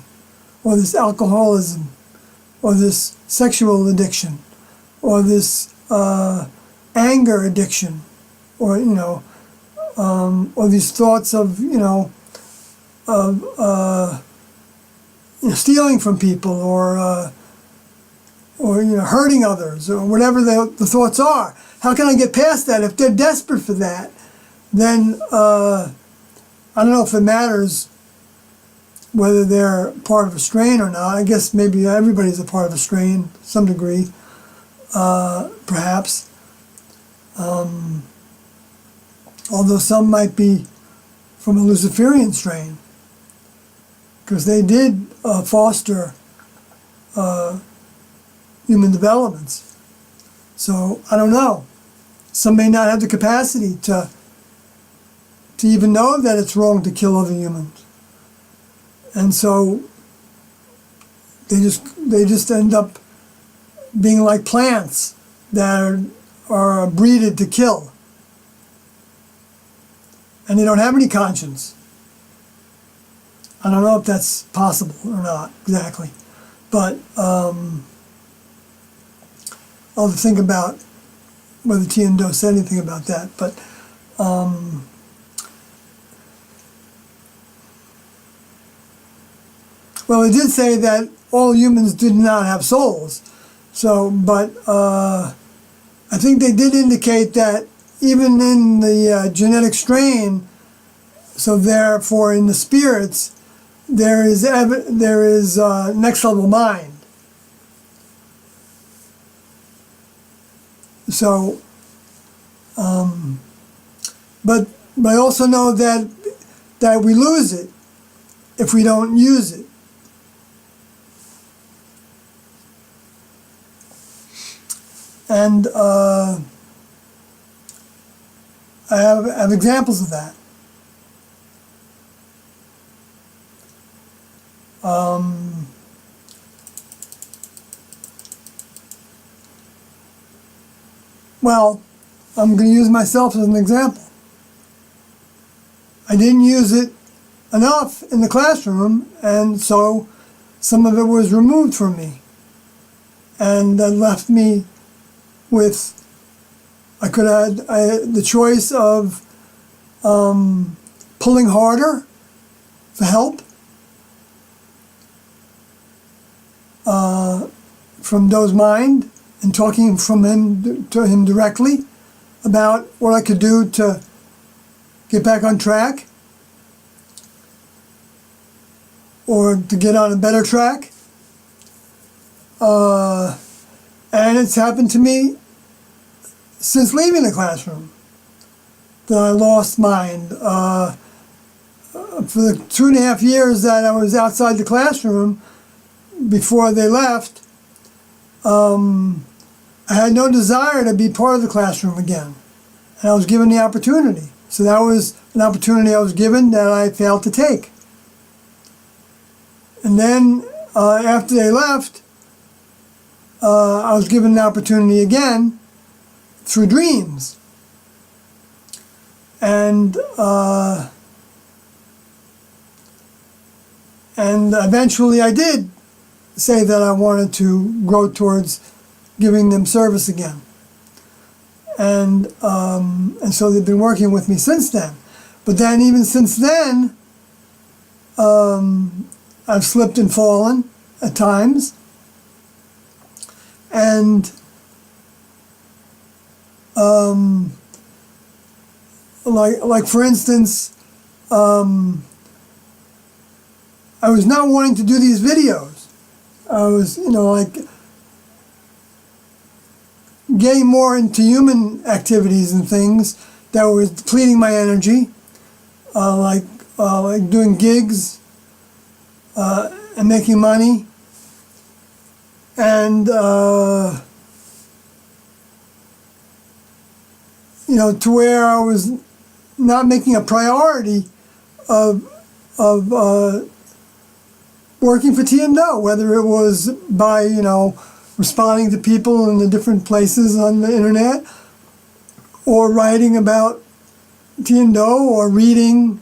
[SPEAKER 1] or this alcoholism, or this sexual addiction, or this anger addiction, or or these thoughts of stealing from people, or hurting others, or whatever the thoughts are. How can I get past that? If they're desperate for that, then I don't know if it matters whether they're part of a strain or not. I guess maybe everybody's a part of a strain to some degree, perhaps. Although some might be from a Luciferian strain, because they did foster human developments. So I don't know. Some may not have the capacity to even know that it's wrong to kill other humans, and so they just end up being like plants that are breeded to kill, and they don't have any conscience. I don't know if that's possible or not exactly, but I'll have to think about whether Tiendo said anything about that. But well, it did say that all humans did not have souls. So, but I think they did indicate that even in the genetic strain, so therefore in the spirits, there is next level mind. So, but I also know that we lose it if we don't use it. And I have examples of that. Well, I'm going to use myself as an example. I didn't use it enough in the classroom, and so some of it was removed from me. And that left me with, I had the choice of pulling harder for help from Doe's mind, and talking to him directly about what I could do to get back on track or to get on a better track. And it's happened to me since leaving the classroom. that I lost mind. For the 2.5 years that I was outside the classroom before they left, I had no desire to be part of the classroom again. And I was given the opportunity. So that was an opportunity I was given that I failed to take. And then after they left, I was given the opportunity again through dreams. And eventually I did say that I wanted to grow towards giving them service again. And so they've been working with me since then. But then even since then, I've slipped and fallen at times. And like for instance, I was not wanting to do these videos. I was, like getting more into human activities and things that was depleting my energy, like doing gigs and making money, and to where I was not making a priority of working for T&O, whether it was by responding to people in the different places on the internet, or writing about T&O, or reading,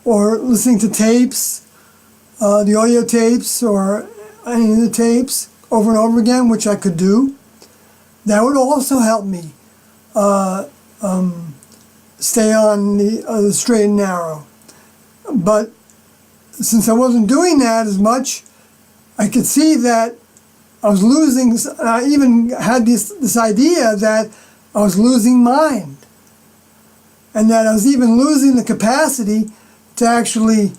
[SPEAKER 1] or listening to tapes, the audio tapes, or any of the tapes over and over again, which I could do. That would also help me stay on the straight and narrow. But since I wasn't doing that as much, I could see that I was losing. I even had this idea that I was losing mind, and that I was even losing the capacity to actually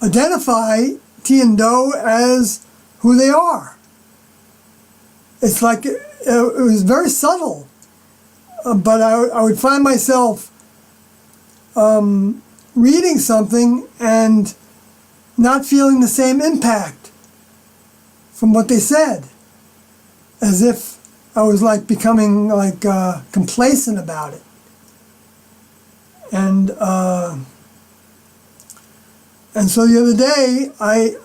[SPEAKER 1] identify T&O as who they are. It's like it was very subtle, but I would find myself reading something and not feeling the same impact from what they said, as if I was like becoming like complacent about it. And so the other day, I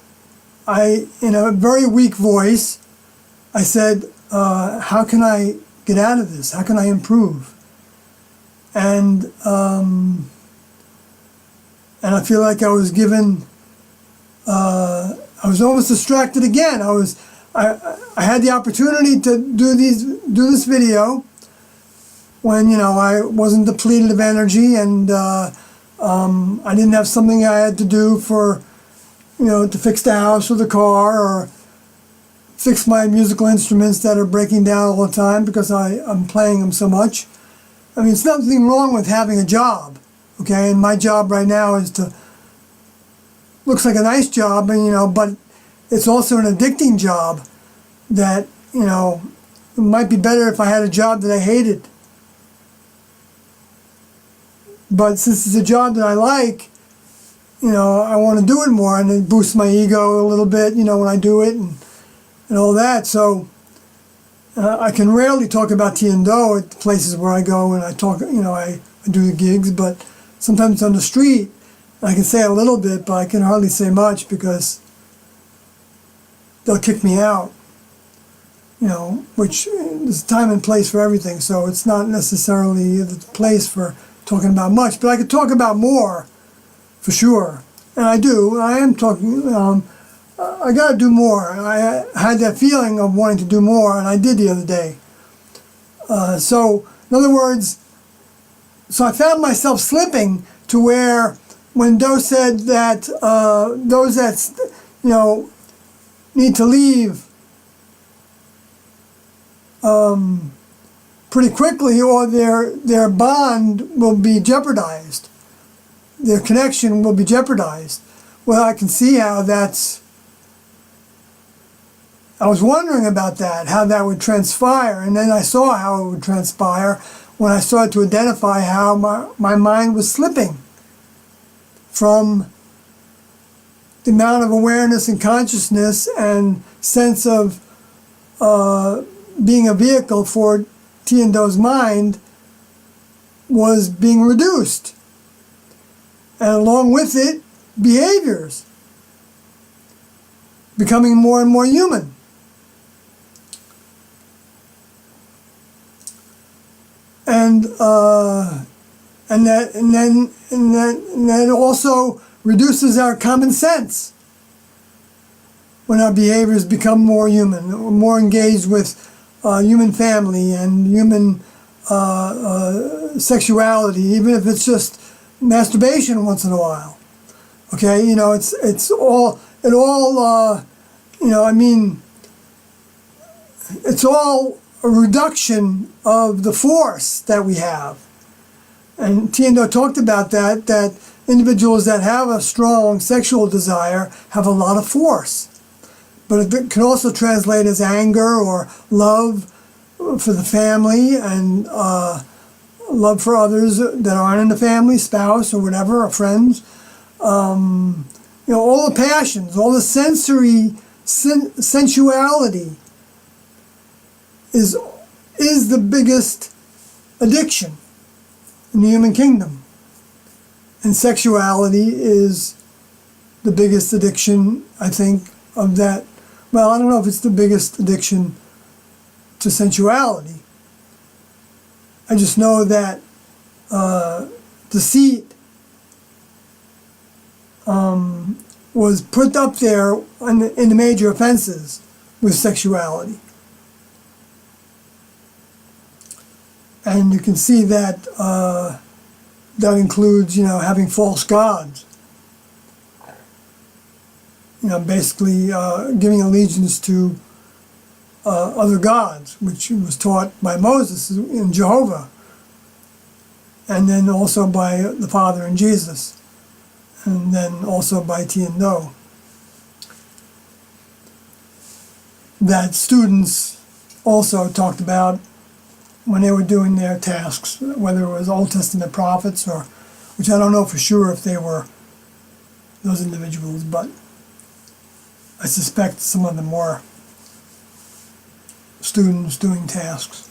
[SPEAKER 1] in a very weak voice, I said, how can I get out of this? How can I improve? And I feel like I was given, I was almost distracted again. I had the opportunity to do this video when I wasn't depleted of energy, and I didn't have something I had to do for to fix the house or the car, or fix my musical instruments that are breaking down all the time because I'm playing them so much. I mean, it's nothing wrong with having a job, okay? And my job right now looks like a nice job, and but it's also an addicting job that it might be better if I had a job that I hated. But since it's a job that I like, I want to do it more, and it boosts my ego a little bit, when I do it and all that. So I can rarely talk about T&O at the places where I go, and I talk, I do the gigs, but sometimes on the street, I can say a little bit, but I can hardly say much because they'll kick me out, which there's time and place for everything, so it's not necessarily the place for talking about much, but I could talk about more, for sure. And I do. I am talking, I got to do more. I had that feeling of wanting to do more, and I did the other day. So, in other words, so I found myself slipping to where when Doe said that those that, need to leave pretty quickly, or their bond will be jeopardized. Their connection will be jeopardized. Well, I can see how I was wondering about that, how that would transpire, and then I saw how it would transpire when I started to identify how my mind was slipping from the amount of awareness and consciousness and sense of being a vehicle for Tiando's mind was being reduced. And along with it, behaviors becoming more and more human. And that also reduces our common sense when our behaviors become more human, more engaged with human family and human sexuality, even if it's just masturbation once in a while. Okay, you know, it's all it's all a reduction of the force that we have. And Tiendo talked about that individuals that have a strong sexual desire have a lot of force. But it can also translate as anger or love for the family and love for others that aren't in the family, spouse or whatever, or friends. You know, all the passions, all the sensuality is the biggest addiction in the human kingdom. And sexuality is the biggest addiction, I think, of that. Well, I don't know if it's the biggest addiction to sensuality. I just know that deceit was put up there in the major offenses with sexuality. And you can see that that includes, you know, having false gods. You know, basically giving allegiance to other gods, which was taught by Moses in Jehovah, and then also by the Father and Jesus, and then also by Tiendo. That students also talked about when they were doing their tasks, whether it was Old Testament prophets or, which I don't know for sure if they were those individuals, but I suspect some of them were students doing tasks.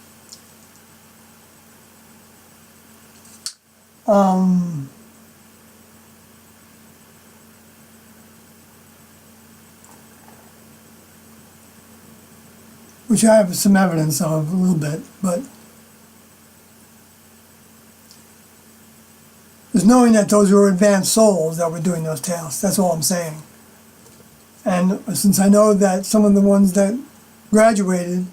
[SPEAKER 1] Which I have some evidence of a little bit, but just knowing that those were advanced souls that were doing those tasks, that's all I'm saying. And since I know that some of the ones that graduated,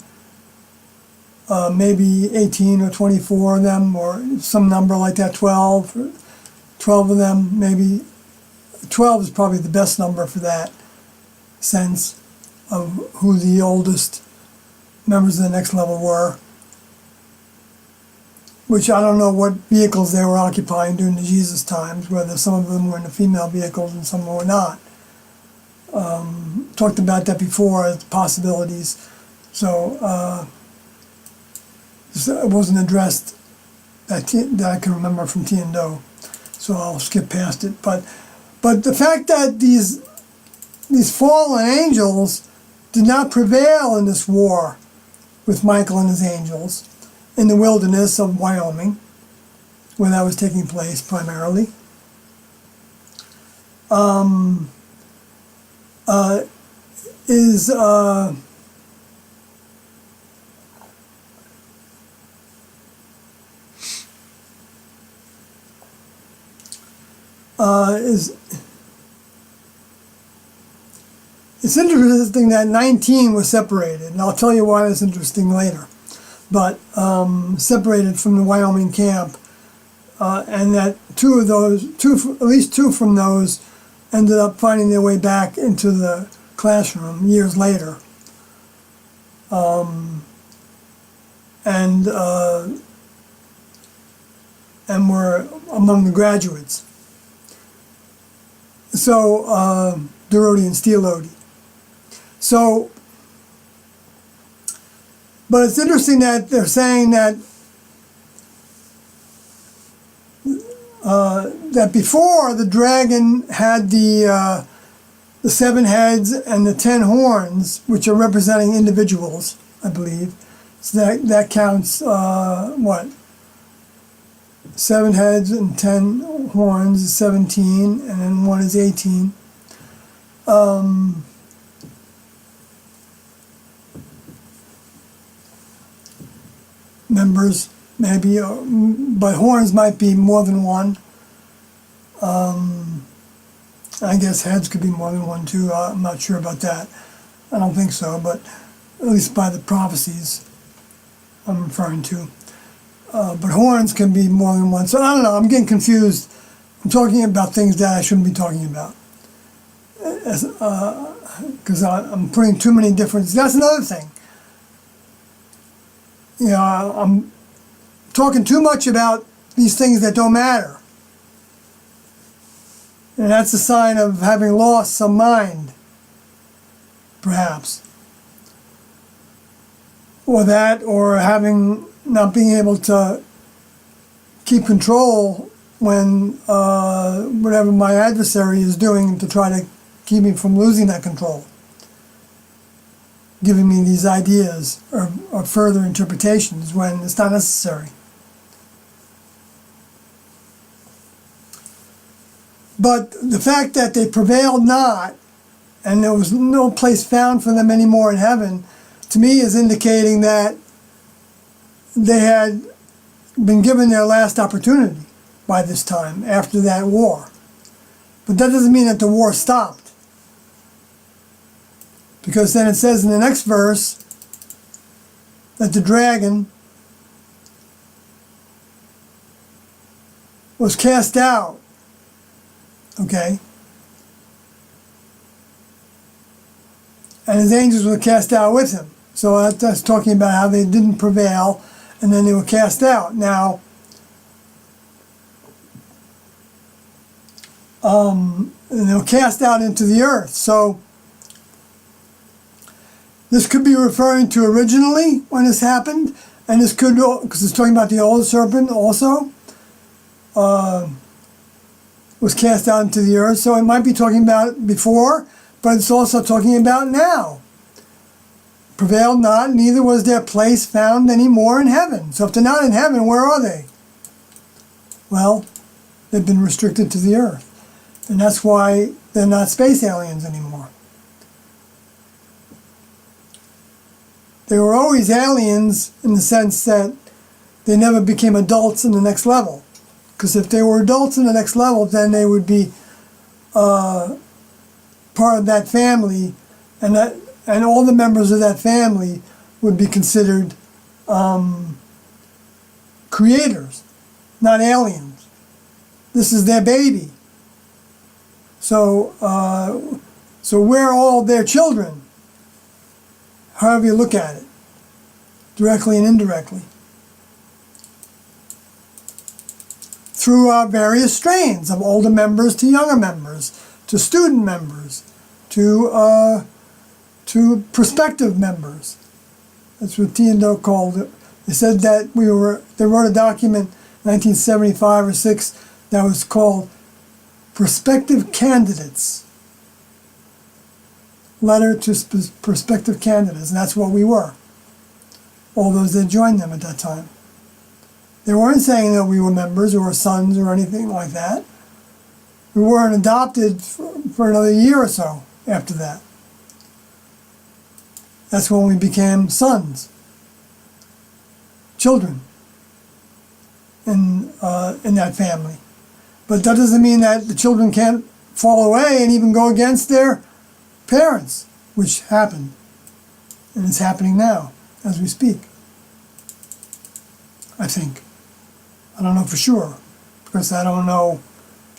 [SPEAKER 1] maybe 18 or 24 of them, or some number like that, 12 of them, maybe 12 is probably the best number for that sense of who the oldest members of the next level were, which I don't know what vehicles they were occupying during the Jesus times, whether some of them were in the female vehicles and some were not. Talked about that before as possibilities, so it wasn't addressed that I can remember from Tiendo, so I'll skip past it. But the fact that these fallen angels did not prevail in this war with Michael and his angels in the wilderness of Wyoming, where that was taking place primarily, is it's interesting that 19 was separated, and I'll tell you why that's interesting later. But separated from the Wyoming camp, and that at least two from those ended up finding their way back into the classroom years later, and were among the graduates. So Durodi and Steelodi. So, but it's interesting that they're saying that that before the dragon had the 7 heads and the 10 horns, which are representing individuals, I believe. So that counts, what? 7 heads and 10 horns is 17, and then 1 is 18. Members, maybe, but horns might be more than one. I guess heads could be more than one too. I'm not sure about that. I don't think so, but at least by the prophecies I'm referring to. But horns can be more than one. So I don't know, I'm getting confused. I'm talking about things that I shouldn't be talking about. Because I'm putting too many different... That's another thing. You know, I'm talking too much about these things that don't matter. And that's a sign of having lost some mind, perhaps. Or that, or having not being able to keep control when whatever my adversary is doing to try to keep me from losing that control. Giving me these ideas or further interpretations when it's not necessary. But the fact that they prevailed not, and there was no place found for them anymore in heaven, to me is indicating that they had been given their last opportunity by this time, after that war. But that doesn't mean that the war stopped. Because then it says in the next verse that the dragon was cast out. Okay? And his angels were cast out with him. So that's talking about how they didn't prevail and then they were cast out. Now, and they were cast out into the earth. So this could be referring to originally when this happened, and this could, because it's talking about the old serpent also, was cast out into the earth. So it might be talking about before, but it's also talking about now. Prevailed not, neither was their place found any more in heaven. So if they're not in heaven, where are they? Well, they've been restricted to the earth. And that's why they're not space aliens anymore. They were always aliens in the sense that they never became adults in the next level. Because if they were adults in the next level, then they would be part of that family, and all the members of that family would be considered creators, not aliens. This is their baby. So, so we're all their children, however you look at it, directly and indirectly, through our various strains of older members to younger members, to student members, to prospective members. That's what T&O called it. They said that they wrote a document in 1975 or 6 that was called Prospective Candidates. Letter to prospective candidates, and that's what we were. All those that joined them at that time. They weren't saying that we were members or sons or anything like that. We weren't adopted for another year or so after that. That's when we became sons, children in that family. But that doesn't mean that the children can't fall away and even go against their parents, which happened. And it's happening now, as we speak. I think. I don't know for sure, because I don't know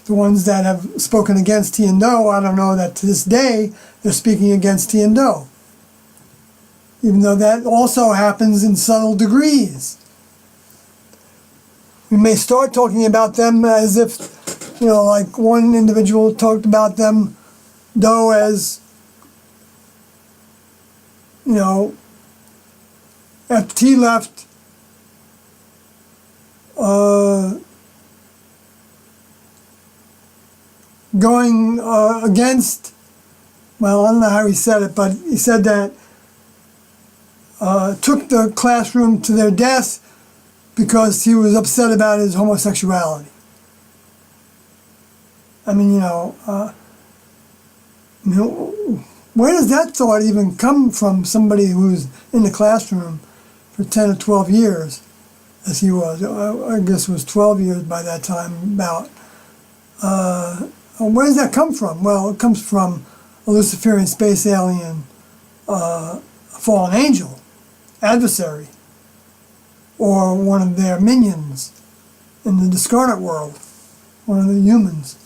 [SPEAKER 1] the ones that have spoken against T&O. I don't know that to this day they're speaking against T&O. Even though that also happens in subtle degrees. We may start talking about them as if, you know, like one individual talked about them, though, as, you know, after T left, going against, well, I don't know how he said it, but he said that took the classroom to their death because he was upset about his homosexuality. I mean, where does that thought even come from somebody who's in the classroom for 10 or 12 years, as he was? I guess it was 12 years by that time, about. Where does that come from? Well, it comes from a Luciferian space alien, a fallen angel, adversary, or one of their minions in the discarnate world, one of the humans,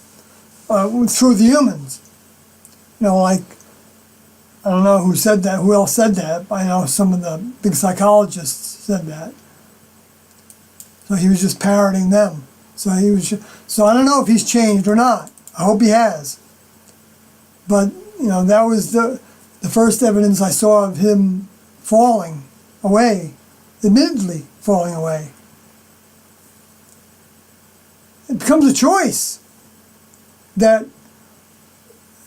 [SPEAKER 1] through the humans. Like, I don't know who said that, who else said that, but I know some of the big psychologists said that. So he was just parroting them. So I don't know if he's changed or not. I hope he has. But, that was the first evidence I saw of him falling away, admittedly falling away. It becomes a choice that,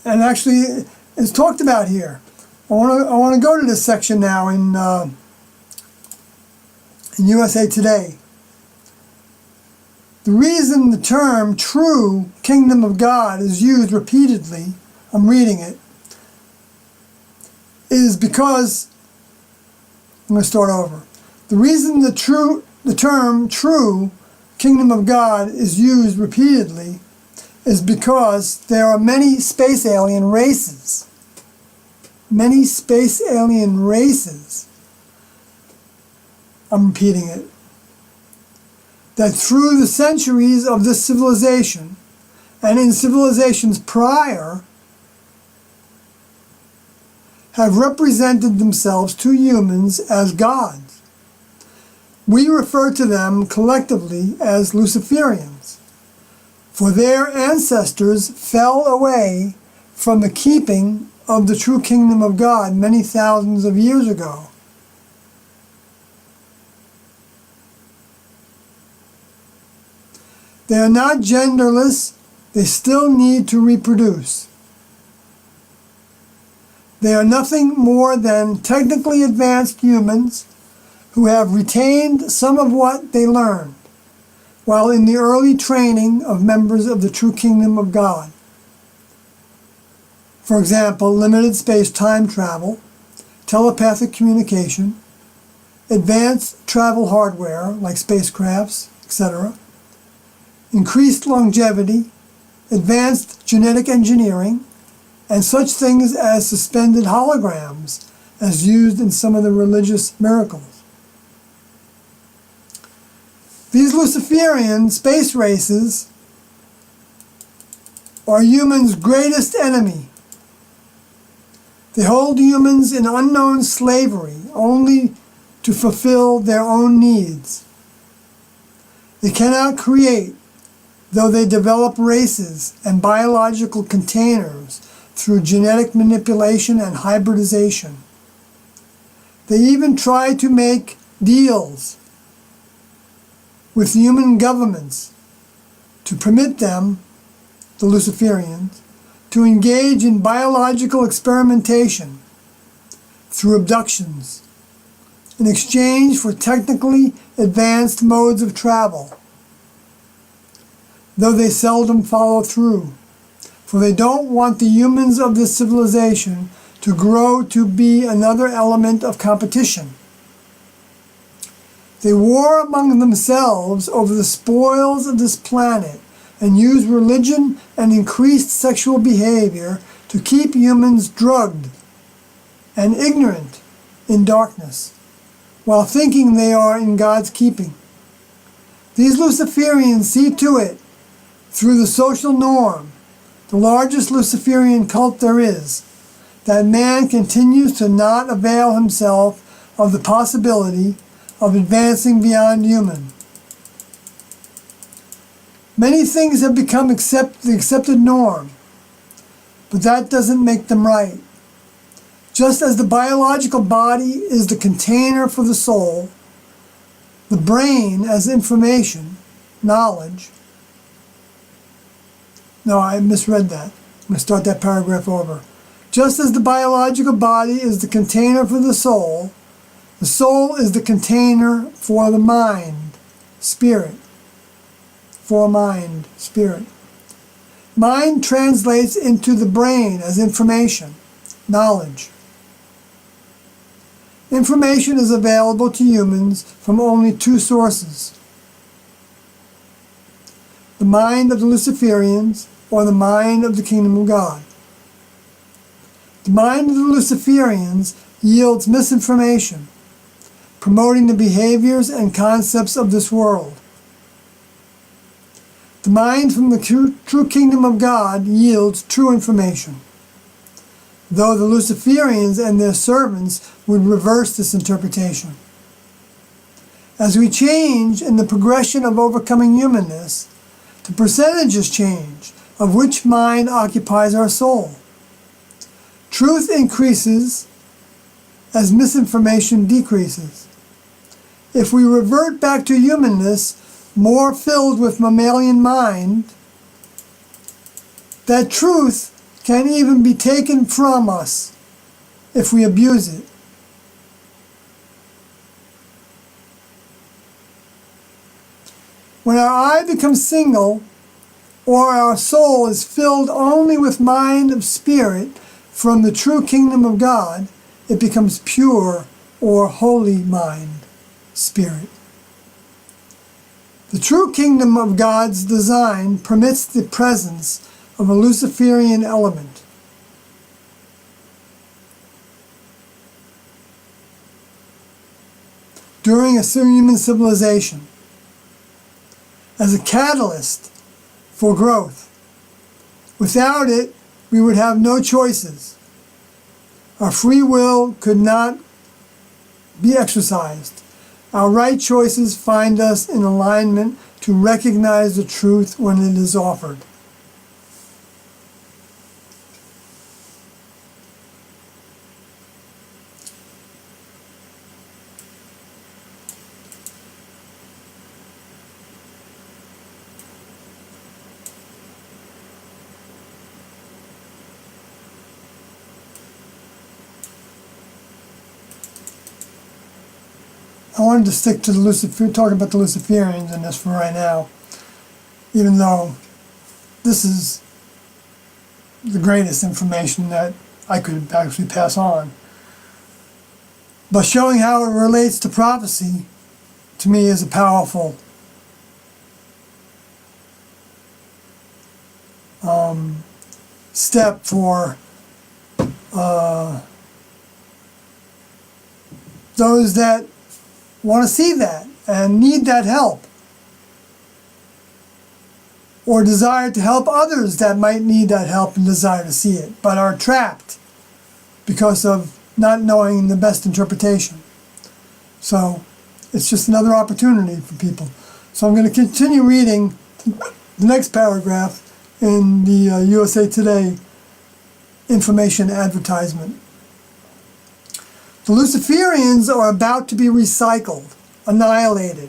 [SPEAKER 1] and actually it's talked about here. I want to go to this section now in USA Today. The reason the term true kingdom of God is used repeatedly, I'm reading it, is because, I'm going to start over. The reason the term true kingdom of God is used repeatedly is because there are many space alien races. Many space alien races, I'm repeating it, that through the centuries of this civilization and in civilizations prior have represented themselves to humans as gods. We refer to them collectively as Luciferians, for their ancestors fell away from the keeping of the true kingdom of God many thousands of years ago. They are not genderless, they still need to reproduce. They are nothing more than technically advanced humans who have retained some of what they learned while in the early training of members of the true kingdom of God. For example, limited space-time travel, telepathic communication, advanced travel hardware like spacecrafts, etc., increased longevity, advanced genetic engineering, and such things as suspended holograms as used in some of the religious miracles. These Luciferian space races are humans' greatest enemy. They hold humans in unknown slavery only to fulfill their own needs. They cannot create, though they develop races and biological containers through genetic manipulation and hybridization. They even try to make deals with human governments to permit them, the Luciferians, to engage in biological experimentation through abductions in exchange for technically advanced modes of travel, though they seldom follow through, for they don't want the humans of this civilization to grow to be another element of competition. They war among themselves over the spoils of this planet and use religion and increased sexual behavior to keep humans drugged and ignorant in darkness, while thinking they are in God's keeping. These Luciferians see to it, through the social norm, the largest Luciferian cult there is, that man continues to not avail himself of the possibility of advancing beyond human. Many things have become the accepted norm, but that doesn't make them right. Just as the biological body is the container for the soul, the brain as information, knowledge, No, I misread that. I'm going to start that paragraph over. Just as the biological body is the container for the soul is the container for the mind, spirit. For mind, spirit. Mind translates into the brain as information, knowledge. Information is available to humans from only two sources: the mind of the Luciferians or the mind of the kingdom of God. The mind of the Luciferians yields misinformation, promoting the behaviors and concepts of this world. The mind from the true kingdom of God yields true information, though the Luciferians and their servants would reverse this interpretation. As we change in the progression of overcoming humanness, the percentages change of which mind occupies our soul. Truth increases as misinformation decreases. If we revert back to humanness, more filled with mammalian mind, that truth can even be taken from us if we abuse it. When our eye becomes single, or our soul is filled only with mind of spirit from the true kingdom of God, it becomes pure or holy mind, spirit. The true kingdom of God's design permits the presence of a Luciferian element. During a human civilization, as a catalyst for growth. Without it, we would have no choices. Our free will could not be exercised. Our right choices find us in alignment to recognize the truth when it is offered. I wanted to stick to talking about the Luciferians in this for right now, even though this is the greatest information that I could actually pass on. But showing how it relates to prophecy, to me, is a powerful step for those that want to see that and need that help, or desire to help others that might need that help and desire to see it, but are trapped because of not knowing the best interpretation. So it's just another opportunity for people. So I'm going to continue reading the next paragraph in the USA Today information advertisement. The Luciferians are about to be recycled, annihilated,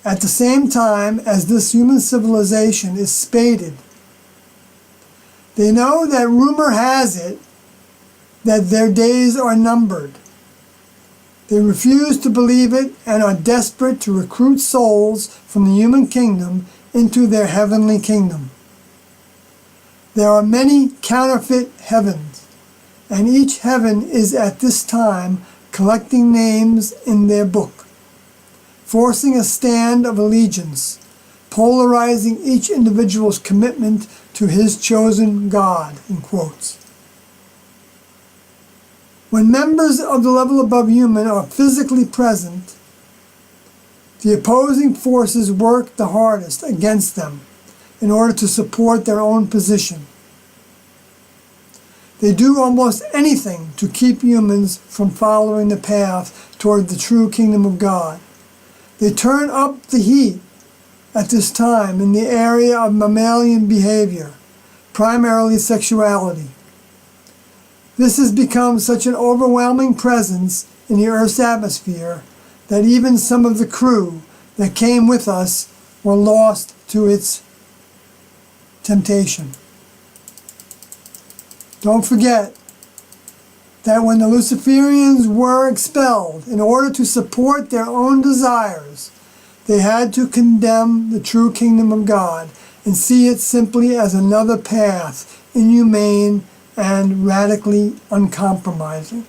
[SPEAKER 1] at the same time as this human civilization is spaded. They know that rumor has it that their days are numbered. They refuse to believe it and are desperate to recruit souls from the human kingdom into their heavenly kingdom. There are many counterfeit heavens, and each heaven is at this time collecting names in their book, forcing a stand of allegiance, polarizing each individual's commitment to his chosen God, in quotes. When members of the level above human are physically present, the opposing forces work the hardest against them in order to support their own position. They do almost anything to keep humans from following the path toward the true kingdom of God. They turn up the heat at this time in the area of mammalian behavior, primarily sexuality. This has become such an overwhelming presence in the Earth's atmosphere that even some of the crew that came with us were lost to its temptation. Don't forget that when the Luciferians were expelled, in order to support their own desires, they had to condemn the true kingdom of God and see it simply as another path, inhumane and radically uncompromising.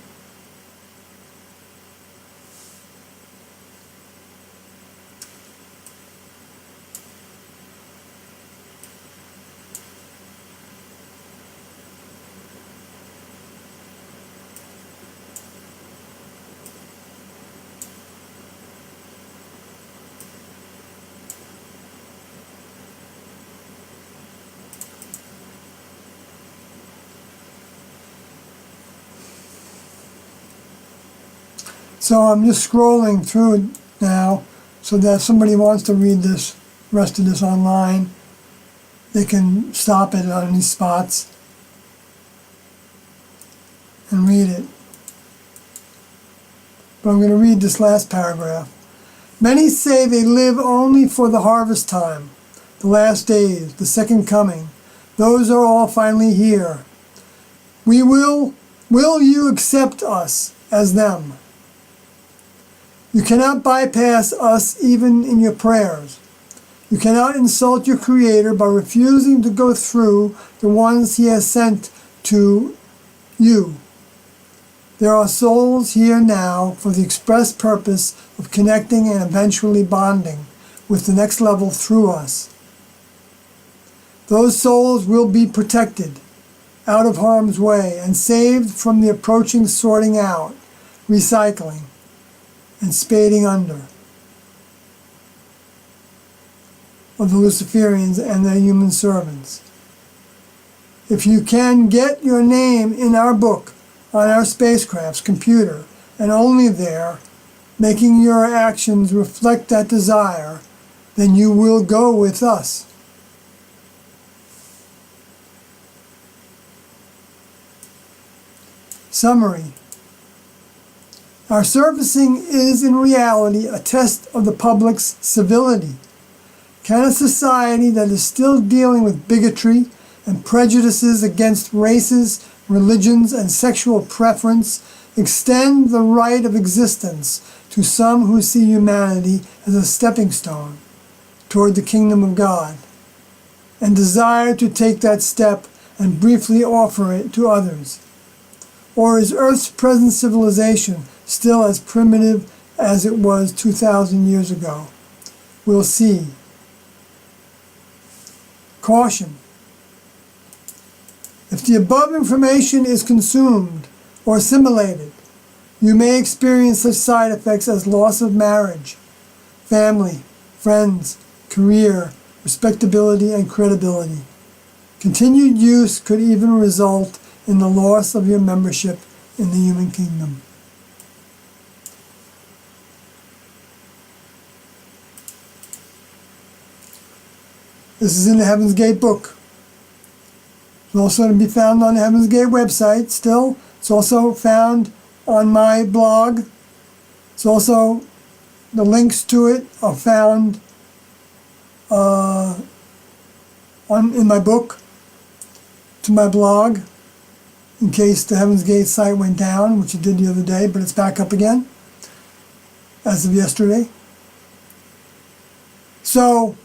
[SPEAKER 1] So I'm just scrolling through it now, so that if somebody wants to read this, rest of this online, they can stop it on these spots and read it. But I'm going to read this last paragraph. Many say they live only for the harvest time, the last days, the second coming. Those are all finally here. Will you accept us as them? You cannot bypass us even in your prayers. You cannot insult your Creator by refusing to go through the ones He has sent to you. There are souls here now for the express purpose of connecting and eventually bonding with the next level through us. Those souls will be protected, out of harm's way, and saved from the approaching sorting out, recycling, and spading under of the Luciferians and their human servants. If you can get your name in our book on our spacecraft's computer, and only there, making your actions reflect that desire, then you will go with us. Summary. Our surfacing is in reality a test of the public's civility. Can a society that is still dealing with bigotry and prejudices against races, religions, and sexual preference extend the right of existence to some who see humanity as a stepping stone toward the kingdom of God, and desire to take that step and briefly offer it to others? Or is Earth's present civilization still as primitive as it was 2,000 years ago? We'll see. Caution. If the above information is consumed or assimilated, you may experience such side effects as loss of marriage, family, friends, career, respectability, and credibility. Continued use could even result in the loss of your membership in the human kingdom. This is in the Heaven's Gate book. It's also going to be found on the Heaven's Gate website still. It's also found on my blog. It's also, the links to it are found in my book, to my blog, in case the Heaven's Gate site went down, which it did the other day, but it's back up again as of yesterday. So,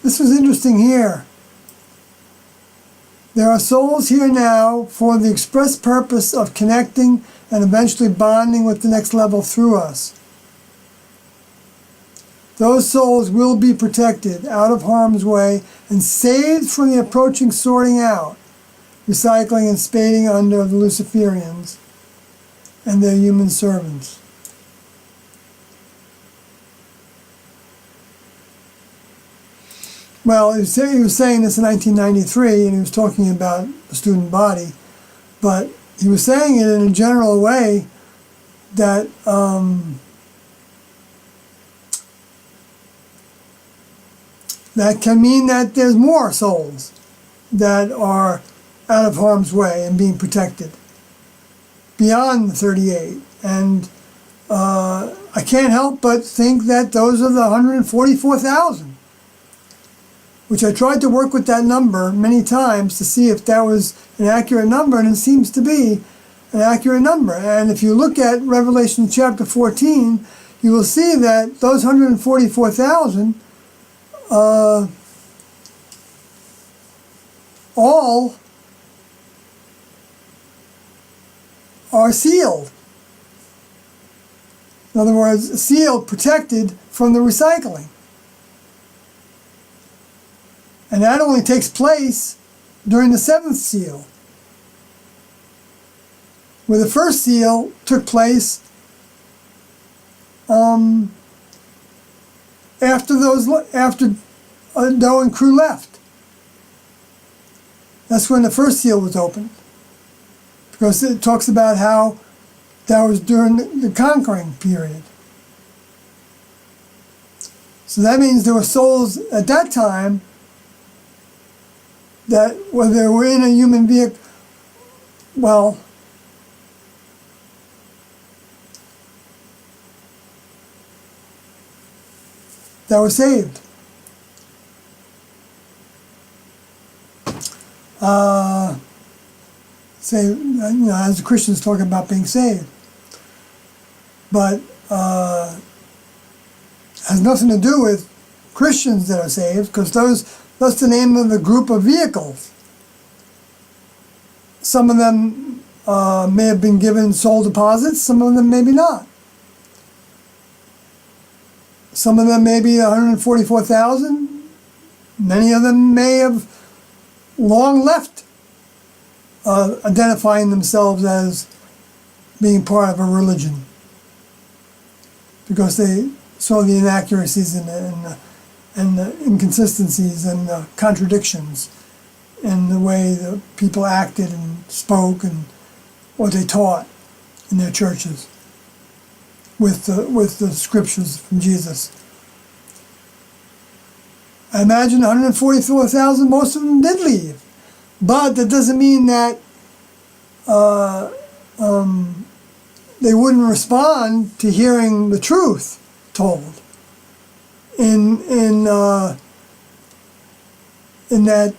[SPEAKER 1] this was interesting here. There are souls here now for the express purpose of connecting and eventually bonding with the next level through us. Those souls will be protected, out of harm's way, and saved from the approaching sorting out, recycling and spading under of the Luciferians and their human servants. Well, he was saying this in 1993, and he was talking about the student body, but he was saying it in a general way that that can mean that there's more souls that are out of harm's way and being protected beyond the 38. And I can't help but think that those are the 144,000, which I tried to work with that number many times to see if that was an accurate number, and it seems to be an accurate number. And if you look at Revelation chapter 14, you will see that those 144,000 all are sealed. In other words, sealed, protected from the recycling. And that only takes place during the seventh seal, where the first seal took place after Doe and crew left. That's when the first seal was opened, because it talks about how that was during the conquering period. So that means there were souls at that time that, whether they were in a human vehicle, well, that were saved. As the Christians talk about being saved, but has nothing to do with Christians that are saved, because that's the name of the group of vehicles. Some of them may have been given soul deposits, some of them maybe not. Some of them may be 144,000. Many of them may have long left identifying themselves as being part of a religion, because they saw the inaccuracies and the inconsistencies and the contradictions in the way the people acted and spoke and what they taught in their churches with the scriptures from Jesus. I imagine 144,000, most of them did leave. But that doesn't mean that they wouldn't respond to hearing the truth told in that,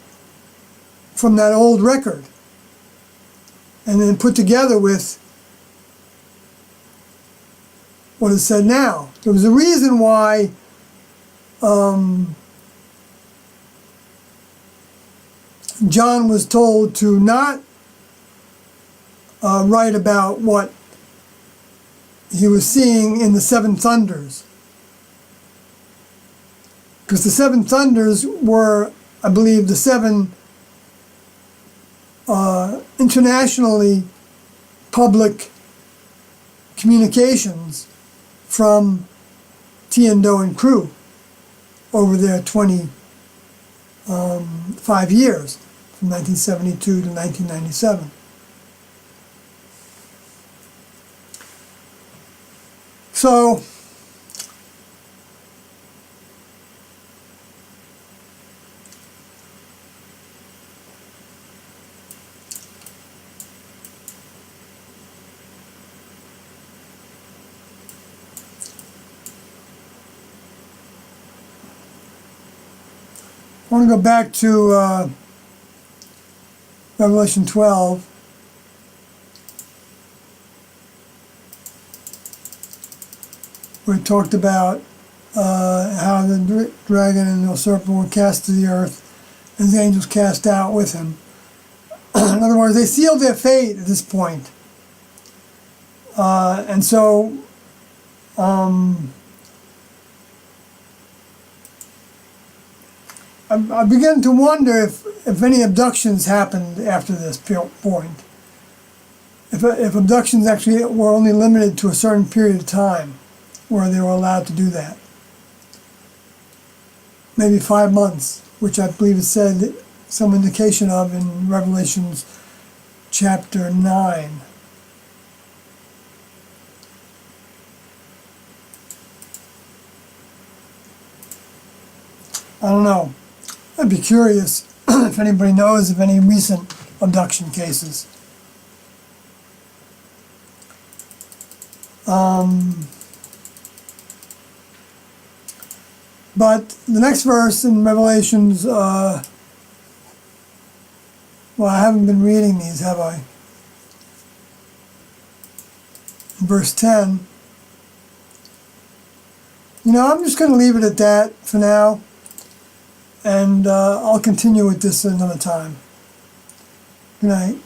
[SPEAKER 1] from that old record, and then put together with what is said now. There was a reason why John was told to not write about what he was seeing in the seven thunders, because the seven thunders were, I believe, the seven internationally public communications from Doe and crew over their 25 years, from 1972 to 1997. So I want to go back to Revelation 12. Where it talked about how the dragon and the serpent were cast to the earth, and the angels cast out with him. In other words, they sealed their fate at this point. And so I begin to wonder if any abductions happened after this point. If abductions actually were only limited to a certain period of time where they were allowed to do that. Maybe 5 months, which I believe it said some indication of in Revelations chapter 9. I don't know. I'd be curious if anybody knows of any recent abduction cases. But the next verse in Revelations, well, I haven't been reading these, have I? In verse 10. You know, I'm just going to leave it at that for now, and I'll continue with this another time. Good night.